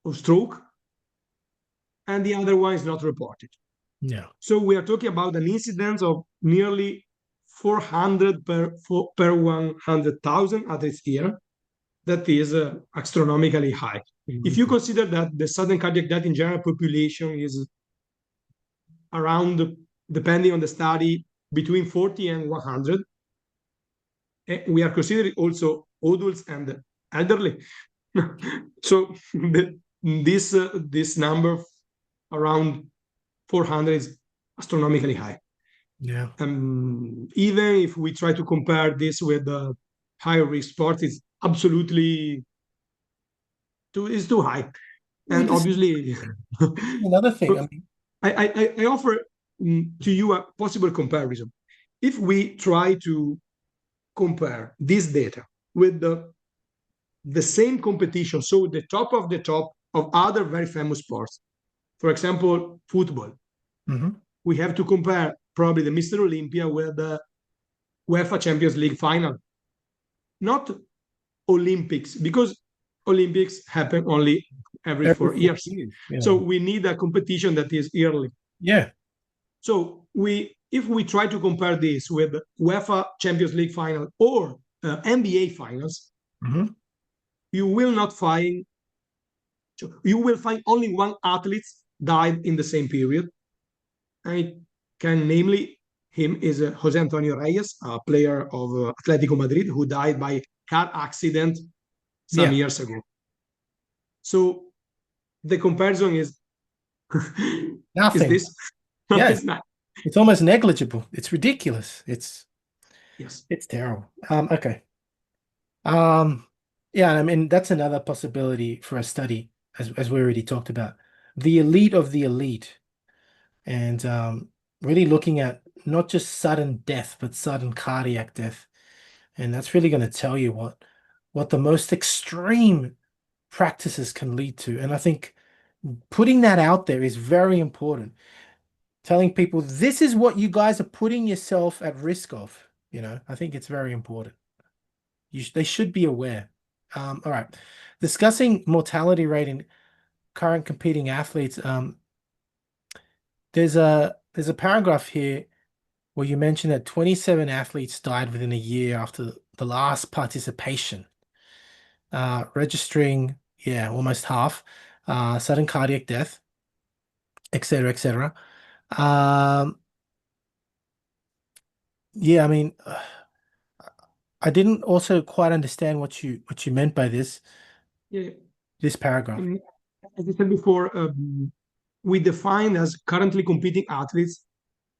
of stroke, and the other one is not reported. yeah, So we are talking about an incidence of nearly 400 per 100,000 at its year. That is astronomically high. If you mm, consider that the sudden cardiac death in general population is around, depending on the study, between 40 and 100, we are considering also adults and elderly. So this number around 400 is astronomically high. yeah. Even if we try to compare this with higher risk sports, it's absolutely too high. Well, And this obviously, is another thing. I mean, I offer to you a possible comparison. If we try to compare this data with the same competition, so the top of the top of other very famous sports, for example, football, mhm, we have to compare probably the Mr. Olympia with the UEFA Champions League final, not Olympics, because Olympics happen only every every four four years. years. Yeah, So we need a competition that is yearly. yeah. So if we try to compare this with UEFA Champions League final or NBA finals, Hmm. you will not find you will find only one athlete died in the same period. I can namely him is Jose Antonio Reyes, a player of Atletico Madrid who died by car accident some Yeah, years ago. So the comparison is is nothing. this? Yeah, It's not. it's almost negligible. It's ridiculous. Yes. It's terrible. Okay. Um, yeah, I mean that's another possibility for a study, as we already talked about, the elite of the elite, and really looking at not just sudden death, but sudden cardiac death, and that's really going to tell you what the most extreme practices can lead to. And I think putting that out there is very important. Telling people this is what you guys are putting yourself at risk of. I think it's very important. They should be aware. All right. Discussing mortality rate in current competing athletes. There's a paragraph here where you mentioned that 27 athletes died within a year after the last participation, registering, yeah, almost half, sudden cardiac death, et cetera, et cetera. Um, yeah, I mean, I didn't also quite understand what you meant by Yeah. this paragraph. Um, as I said before, we define as currently competing athletes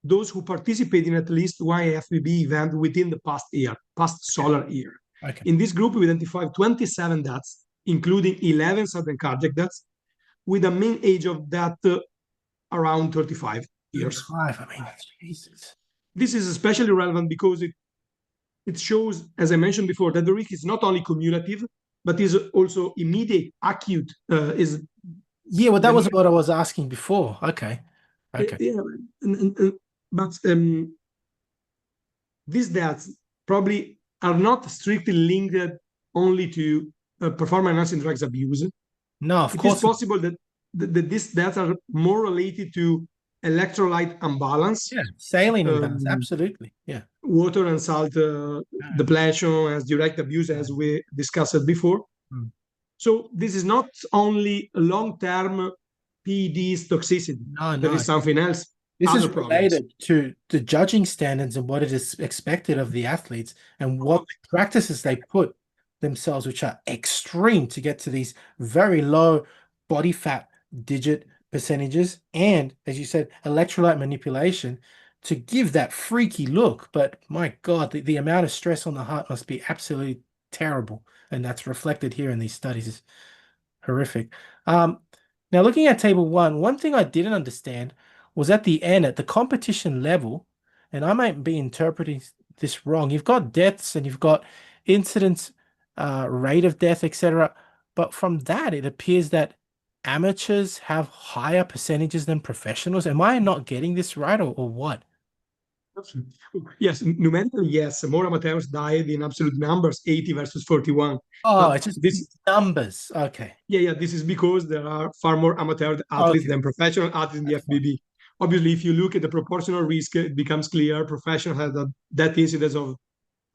those who participate in at least one FBB event within the past year, past Okay. solar year. Okay. In this group, we identified 27 deaths, including 11 sudden cardiac deaths, with a mean age of death around 35 years. 35. I mean, Jesus. This is especially relevant because it shows, as I mentioned before, that the risk is not only cumulative, but is also immediate, acute. Is Yeah, well, that the was near, what I was asking before. Okay. Okay. yeah, but these deaths probably are not strictly linked only to performance-enhancing drugs abuse. No, of It is course. possible that these deaths are more related to electrolyte imbalance, Yeah, saline imbalance. um, Absolutely. Yeah. water and salt Yeah. depletion, as direct abuse, Yeah. as we discussed before. Mm. So this is not only long-term PEDs toxicity. No, There is no. something else, This other is problems. related to the judging standards and what it is expected of the athletes and what practices they put themselves, which are extreme to get to these very low body fat digit percentages. And as you said, electrolyte manipulation to give that freaky look. But my God, the amount of stress on the heart must be absolutely terrible. And that's reflected here in these studies. Horrific. Um, Now looking at table one thing I didn't understand was at the end, at the competition level, and I might be interpreting this wrong. You've got deaths and you've got incidence, rate of death, etc. But from that, it appears that amateurs have higher percentages than professionals. Am I not getting this right, or what? Yes, numerically, yes. More amateurs died in absolute numbers, 80 versus 41. Oh, But it's just this, numbers. Okay. yeah, this is because there are far more amateur athletes Okay. than professional athletes in the That's fine. FBB. Obviously, if you look at the proportional risk, it becomes clear. Professional has a death incidence of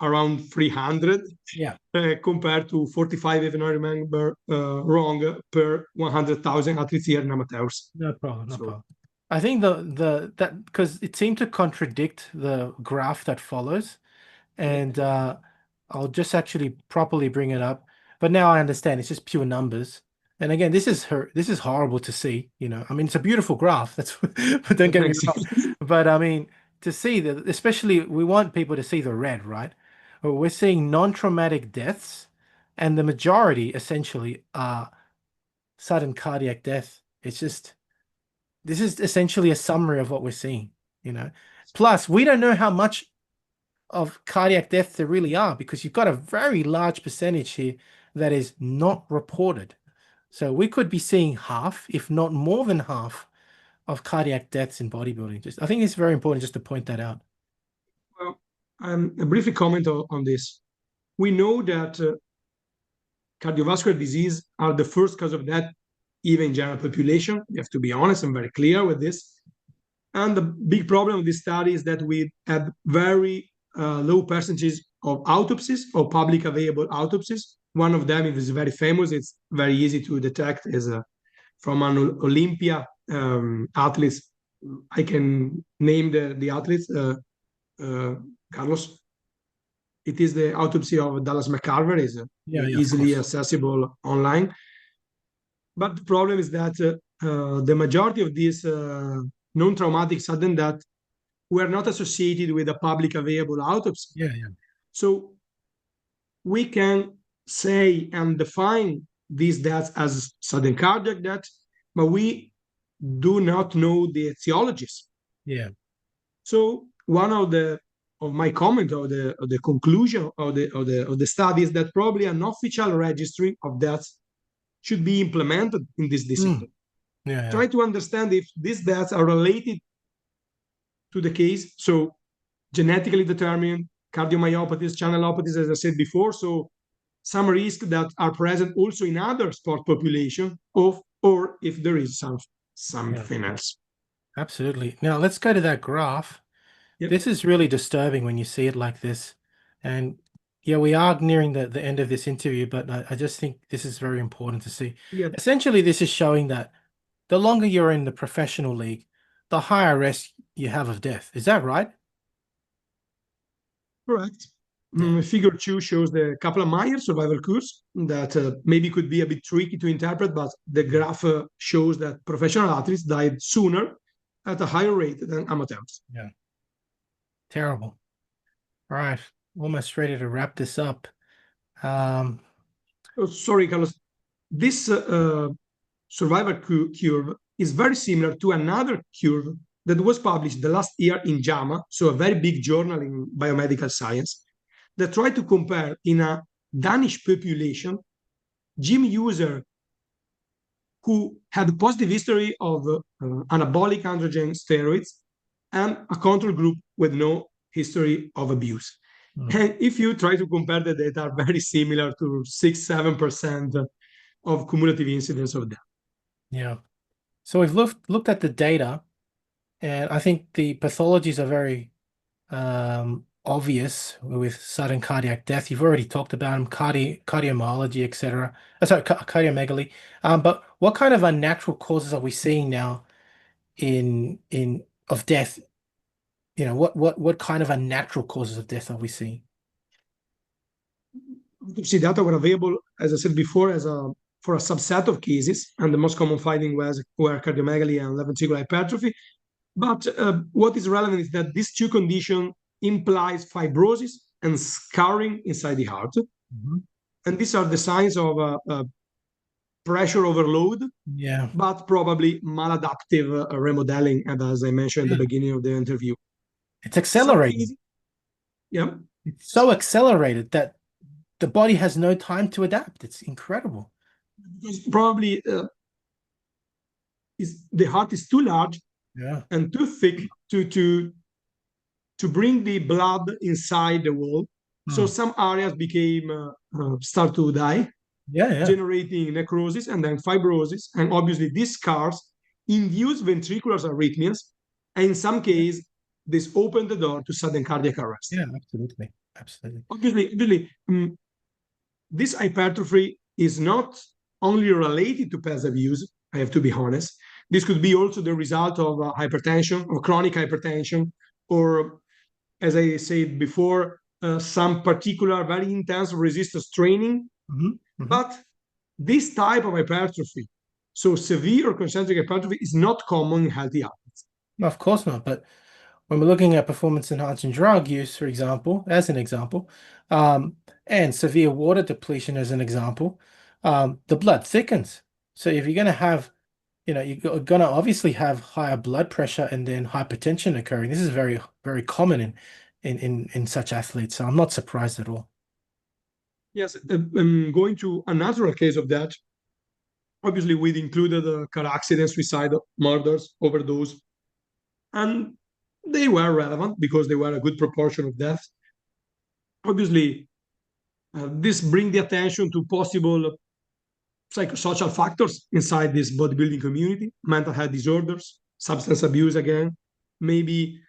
around 300 Yeah. compared to 45, if I remember wrong, per 100,000 athletes here in amateurs. No problem, no So, problem. I think the that because it seemed to contradict the graph that follows, and I'll just actually properly bring it up. But now I understand it's just pure numbers. And again, this is horrible to see, you know. I mean, it's a beautiful graph. That's but don't get me thanks. wrong. But I mean, to see that, especially we want people to see the red, right? Well, we're seeing non-traumatic deaths, and the majority essentially are sudden cardiac death. It's just this is essentially a summary of what we're seeing, you know. Plus, we don't know how much of cardiac death there really are because you've got a very large percentage here that is not reported. So we could be seeing half, if not more than half, of cardiac deaths in bodybuilding. Just I think it's very important just to point that out. Well, a briefly comment on this. We know that cardiovascular disease are the first cause of death, even in general population. We have to be honest and very clear with this. And the big problem of this study is that we have very low percentages of autopsies or public available autopsies. One of them is very famous. It's very easy to detect. Is from an Olympia athletes. I can name the athletes. Carlos. It is the autopsy of Dallas McCarver. Is Yeah, yeah, of easily course. accessible online. But the problem is that the majority of these non-traumatic sudden death were not associated with a public available autopsy. Yeah, yeah, So we can say and define these deaths as sudden cardiac death, but we do not know the etiologies. yeah. So one of my comment of the conclusion of the study is that probably an official registry of deaths should be implemented in this Mm. discipline. Yeah, yeah, Try to understand if these deaths are related to the case. So genetically determined cardiomyopathies, channelopathies, as I said before. So some risks that are present also in other sport population, or if there is yeah. something else. Absolutely. Now let's go to that graph. Yep. This is really disturbing when you see it like this. And yeah, we are nearing the end of this interview, but I just think this is very important to see. Yep. Essentially, this is showing that the longer you're in the professional league, the higher risk you have of death. Is that right? Correct. Yeah. Figure 2 shows the Kaplan-Meier survival curves that maybe could be a bit tricky to interpret, but the graph shows that professional athletes died sooner at a higher rate than amateurs. Yeah. Terrible. All right. Almost ready to wrap this up. Um, Oh, sorry, Carlos. This survival curve is very similar to another curve that was published the last year in JAMA, so a very big journal in biomedical science, that tried to compare in a Danish population gym user who had a positive history of anabolic androgen steroids and a control group with no history of abuse. And if you try to compare the data, are very similar to 6-7% of cumulative incidence of death. yeah. So we've looked at the data And I think the pathologies are very obvious with sudden cardiac death. You've already talked about them, cardiomyology, etc. Sorry, cardiomegaly. But what kind of unnatural causes are we seeing now in of death? You know, what kind of unnatural causes of death are we seeing? Autopsy data were available, as I said before, as a for a subset of cases, and the most common finding were cardiomegaly and left ventricular hypertrophy. But what is relevant is that these two conditions implies fibrosis and scarring inside the heart, Mhm. and these are the signs of pressure overload, Yeah. but probably maladaptive remodeling, and as I mentioned at the Yeah. beginning of the interview. It's Some accelerating. cases, yeah, It's so accelerated that the body has no time to adapt. It's incredible. because probably the heart is too large Yeah. and too thick to bring the blood inside the wall. So Hmm. some areas became start to die, Yeah, yeah. generating necrosis and then fibrosis, and obviously these scars induce ventricular arrhythmias, and in some cases this opened the door to sudden cardiac arrest. Yeah, absolutely. Absolutely. Obviously, this hypertrophy is not only related to past abuse. I have to be honest. This could be also the result of hypertension or chronic hypertension, or as I said before, some particular very intense resistance training. Hmm. Hmm. But this type of hypertrophy, so severe concentric hypertrophy, is not common in healthy athletes. No, of course not. But when we're looking at performance enhancing drug use, for example, as an example, and severe water depletion as an example, the blood thickens. So if you're going to have, you're going to obviously have higher blood pressure and then hypertension occurring. This is very, very common in such athletes. So I'm not surprised at all. Yes, going to a natural case of that, obviously we included car accidents, suicide, murders, overdose, and they were relevant because they were a good proportion of deaths. Obviously, this bring the attention to possible psychosocial factors inside this bodybuilding community, mental health disorders, substance abuse again, maybe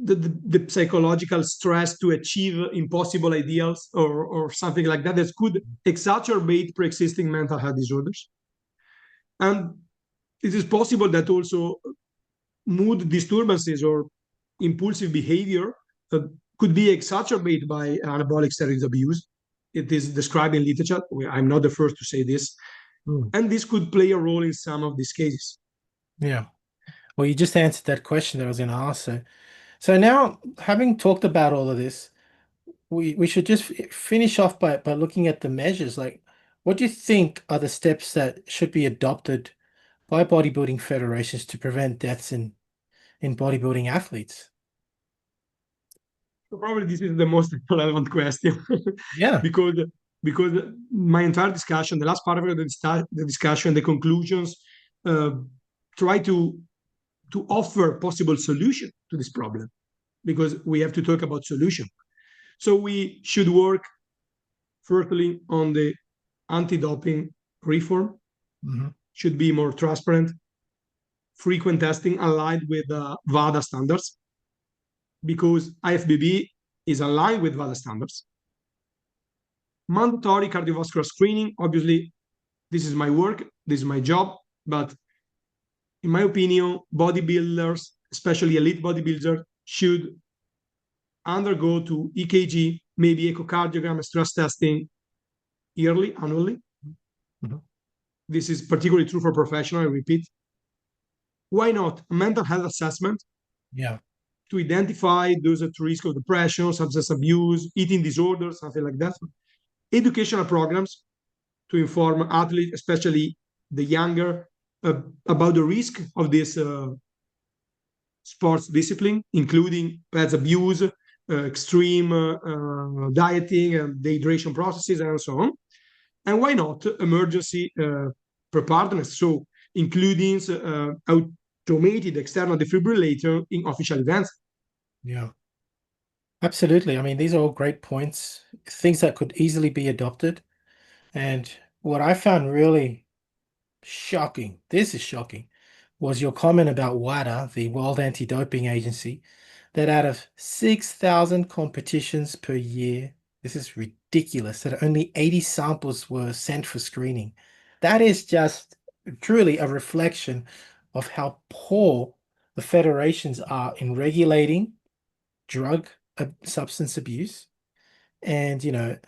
the psychological stress to achieve impossible ideals or something like that that could exacerbate pre-existing mental health disorders. And it is possible that also mood disturbances or impulsive behavior uh, could be exacerbated by anabolic steroid abuse. It is described in literature. I'm not the first to say this. Mm. And this could play a role in some of these cases. Yeah. Well, you just answered that question that I was going to ask. So now, having talked about all of this, we should just finish off by looking at the measures. Like, what do you think are the steps that should be adopted by bodybuilding federations to prevent deaths in bodybuilding athletes? So probably this is the most relevant question Yeah. because because my entire discussion, the last part of the discussion, the conclusions, uh, try to offer possible solution to this problem because we have to talk about solution. So we should work firstly on the anti-doping reform, Hmm. should be more transparent, frequent testing aligned with VADA standards, because IFBB is aligned with VADA standards. Mandatory cardiovascular screening, obviously, this is my work, this is my job, but in my opinion, bodybuilders, especially elite bodybuilders, should undergo to EKG, maybe echocardiogram, stress testing yearly, annually. Hmm. This is particularly true for professional, I repeat. Why not a mental health assessment Yeah. to identify those at risk of depression, substance abuse, eating disorders, something like that? Educational programs to inform athletes, especially the younger, about the risk of this sports discipline, including pets abuse, extreme dieting and dehydration processes, and so on. And why not emergency preparedness? So, including automated external defibrillator in official events. Yeah. Absolutely. I mean, these are all great points, things that could easily be adopted. And what I found really shocking, this is shocking, was your comment about WADA, the World Anti-Doping Agency, that out of 6,000 competitions per year, this is ridiculous, that only 80 samples were sent for screening. That is just truly a reflection of how poor the federations are in regulating drug substance abuse. And,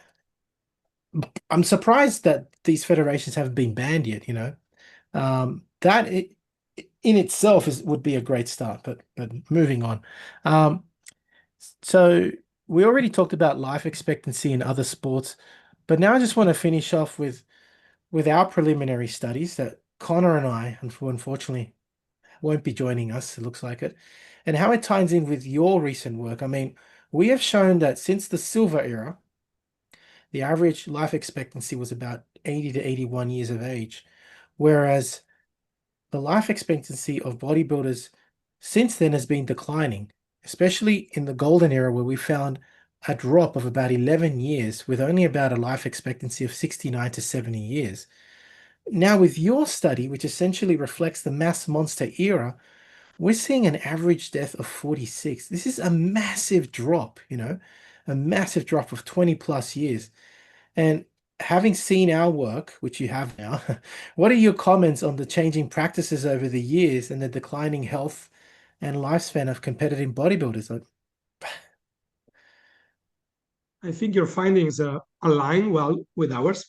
I'm surprised that these federations haven't been banned yet, that in itself would be a great start, but moving on. Um, so we already talked about life expectancy in other sports, but now I just want to finish off with our preliminary studies that Connor and I, unfortunately, won't be joining us, it looks like it, and how it ties in with your recent work. I mean, we have shown that since the silver era, the average life expectancy was about 80 to 81 years of age, whereas the life expectancy of bodybuilders since then has been declining, especially in the golden era where we found a drop of about 11 years with only about a life expectancy of 69 to 70 years. Now, with your study, which essentially reflects the mass monster era, we're seeing an average death of 46. This is a massive drop, a massive drop of 20 plus years. And having seen our work, which you have now, what are your comments on the changing practices over the years and the declining health and lifespan of competitive bodybuilders? I think your findings align well with ours.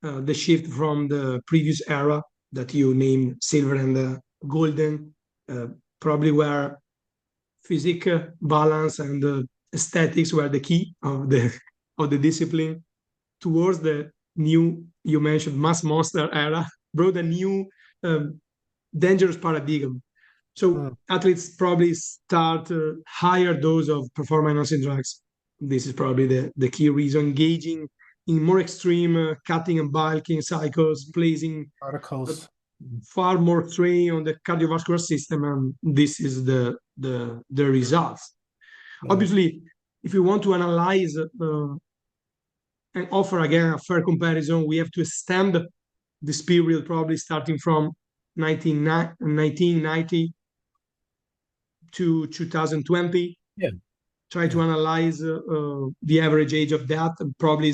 The shift from the previous era that you named silver and golden, uh, probably where physique balance and aesthetics were the key of the of the discipline, towards the new, you mentioned, mass monster era, brought a new dangerous paradigm. So Mm, athletes probably start higher dose of performance enhancing drugs. This is probably the key reason. Engaging in more extreme cutting and bulking cycles, placing uh, Protocols. far more strain on the cardiovascular system, and this is the results. Yeah. Obviously, if we want to analyze and offer again a fair comparison, we have to extend this period probably starting from 1990 to 2020. Yeah. Try to Yeah. analyze the average age of death, and probably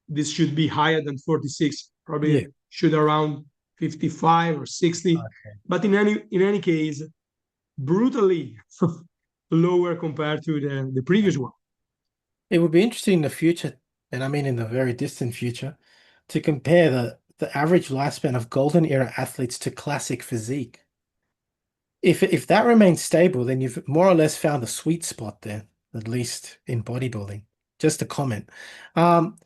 this should be higher than 46. Yeah. Probably should around 55 or 60. Okay. But in any case, brutally lower compared to the previous one. It would be interesting in the future, and I mean in the very distant future, to compare the average lifespan of golden era athletes to classic physique. If that remains stable, then you've more or less found the sweet spot there, at least in bodybuilding. Just a comment. Um,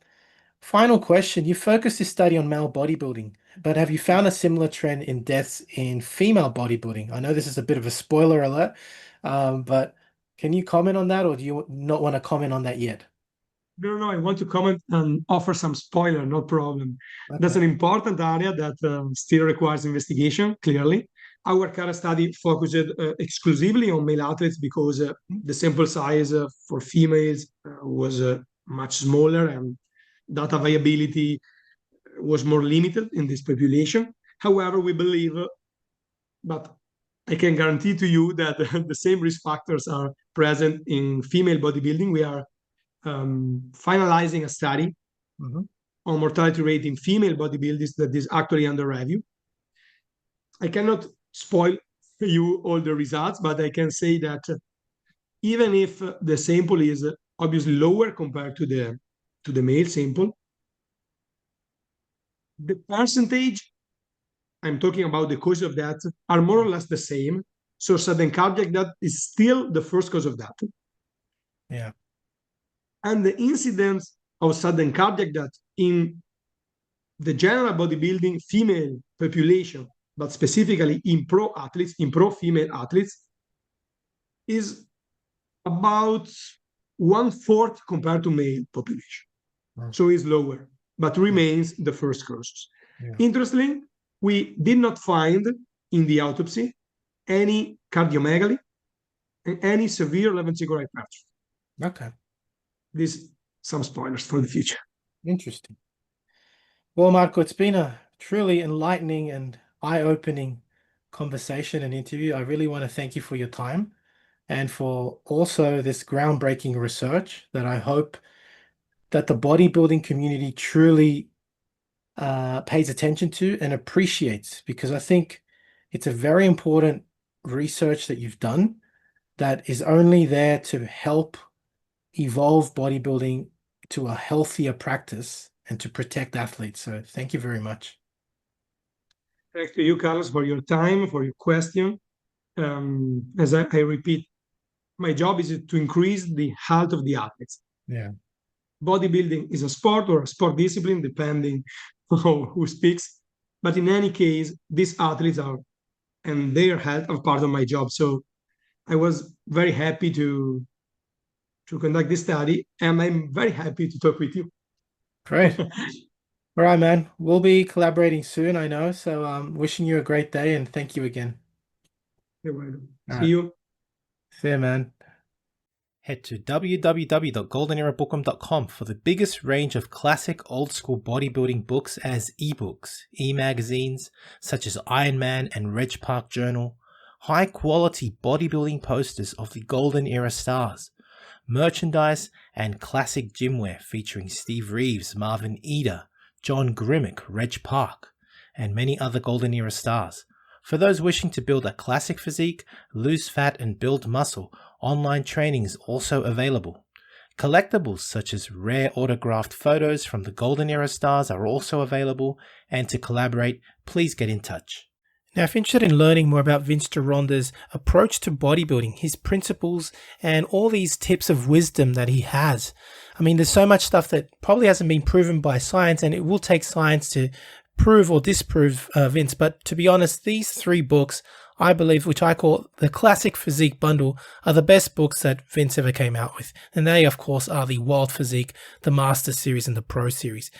Final question. You focused this study on male bodybuilding, but have you found a similar trend in deaths in female bodybuilding? I know this is a bit of a spoiler alert, but can you comment on that, or do you not want to comment on that yet? No, no, I want to comment and offer some spoiler, no problem. That's Okay. an important area that still requires investigation, clearly. Our current study focused exclusively on male athletes because the sample size for females was much smaller, and data viability was more limited in this population. However, we believe, but I can guarantee to you that the same risk factors are present in female bodybuilding. We are finalizing a study Hmm. on mortality rate in female bodybuilders that is actually under review. I cannot spoil you all the results, but I can say that even if the sample is obviously lower compared to the male sample, the percentage I'm talking about, the cause of death, are more or less the same. So sudden cardiac death is still the first cause of death, Yeah. and the incidence of sudden cardiac death in the general bodybuilding female population, but specifically in pro athletes, in pro female athletes, is about one fourth compared to male population. Mm. So it's lower, but remains the first cause. Yeah. Interestingly, we did not find in the autopsy any cardiomegaly and any severe left ventricular hypertrophy. Okay. This some spoilers for the future. Interesting. Well, Marco, it's been a truly enlightening and eye-opening conversation and interview. I really want to thank you for your time and for also this groundbreaking research that I hope that the bodybuilding community truly pays attention to and appreciates, because I think it's a very important research that you've done that is only there to help evolve bodybuilding to a healthier practice and to protect athletes. So thank you very much. Thanks to you, Carlos, for your time, for your question. As I repeat, my job is to increase the health of the athletes. Yeah. Bodybuilding is a sport or a sport discipline, depending on who speaks. But in any case, these athletes are and their health are part of my job. So I was very happy to conduct this study, and I'm very happy to talk with you. Great. All right, man. We'll be collaborating soon, I know. So wishing you a great day and thank you again. You're welcome. All See right. you. See you, man. Head to www.goldenerabook'em.com for the biggest range of classic old school bodybuilding books as ebooks, e-magazines such as Iron Man and Reg Park Journal, high quality bodybuilding posters of the golden era stars, merchandise and classic gymwear featuring Steve Reeves, Marvin Eder, John Grimmick, Reg Park, and many other golden era stars. For those wishing to build a classic physique, lose fat and build muscle, online training is also available. Collectibles such as rare autographed photos from the golden era stars are also available, and to collaborate, please get in touch. Now, if you're interested in learning more about Vince Gironda's approach to bodybuilding, his principles, and all these tips of wisdom that he has, I mean, there's so much stuff that probably hasn't been proven by science, and it will take science to prove or disprove Vince. But to be honest, these 3 books, I believe, which I call the Classic Physique Bundle, are the best books that Vince ever came out with. And they, of course, are the Wild Physique, the Master Series, and the Pro Series.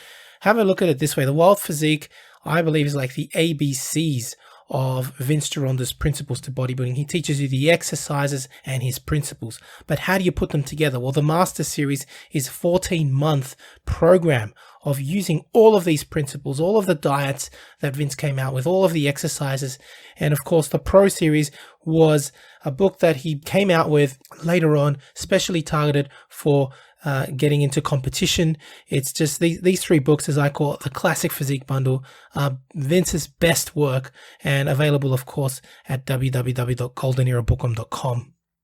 Have a look at it this way. The Wild Physique, I believe, is like the ABCs of Vince Gironda's principles to bodybuilding. He teaches you the exercises and his principles. But how do you put them together? Well, the Master Series is a 14-month program of using all of these principles, all of the diets that Vince came out with, all of the exercises. And of course, the Pro Series was a book that he came out with later on, specially targeted for getting into competition. It's just these 3 books, as I call it, the Classic Physique Bundle, Vince's best work, and available, of course, at www.goldenerabook'em.com.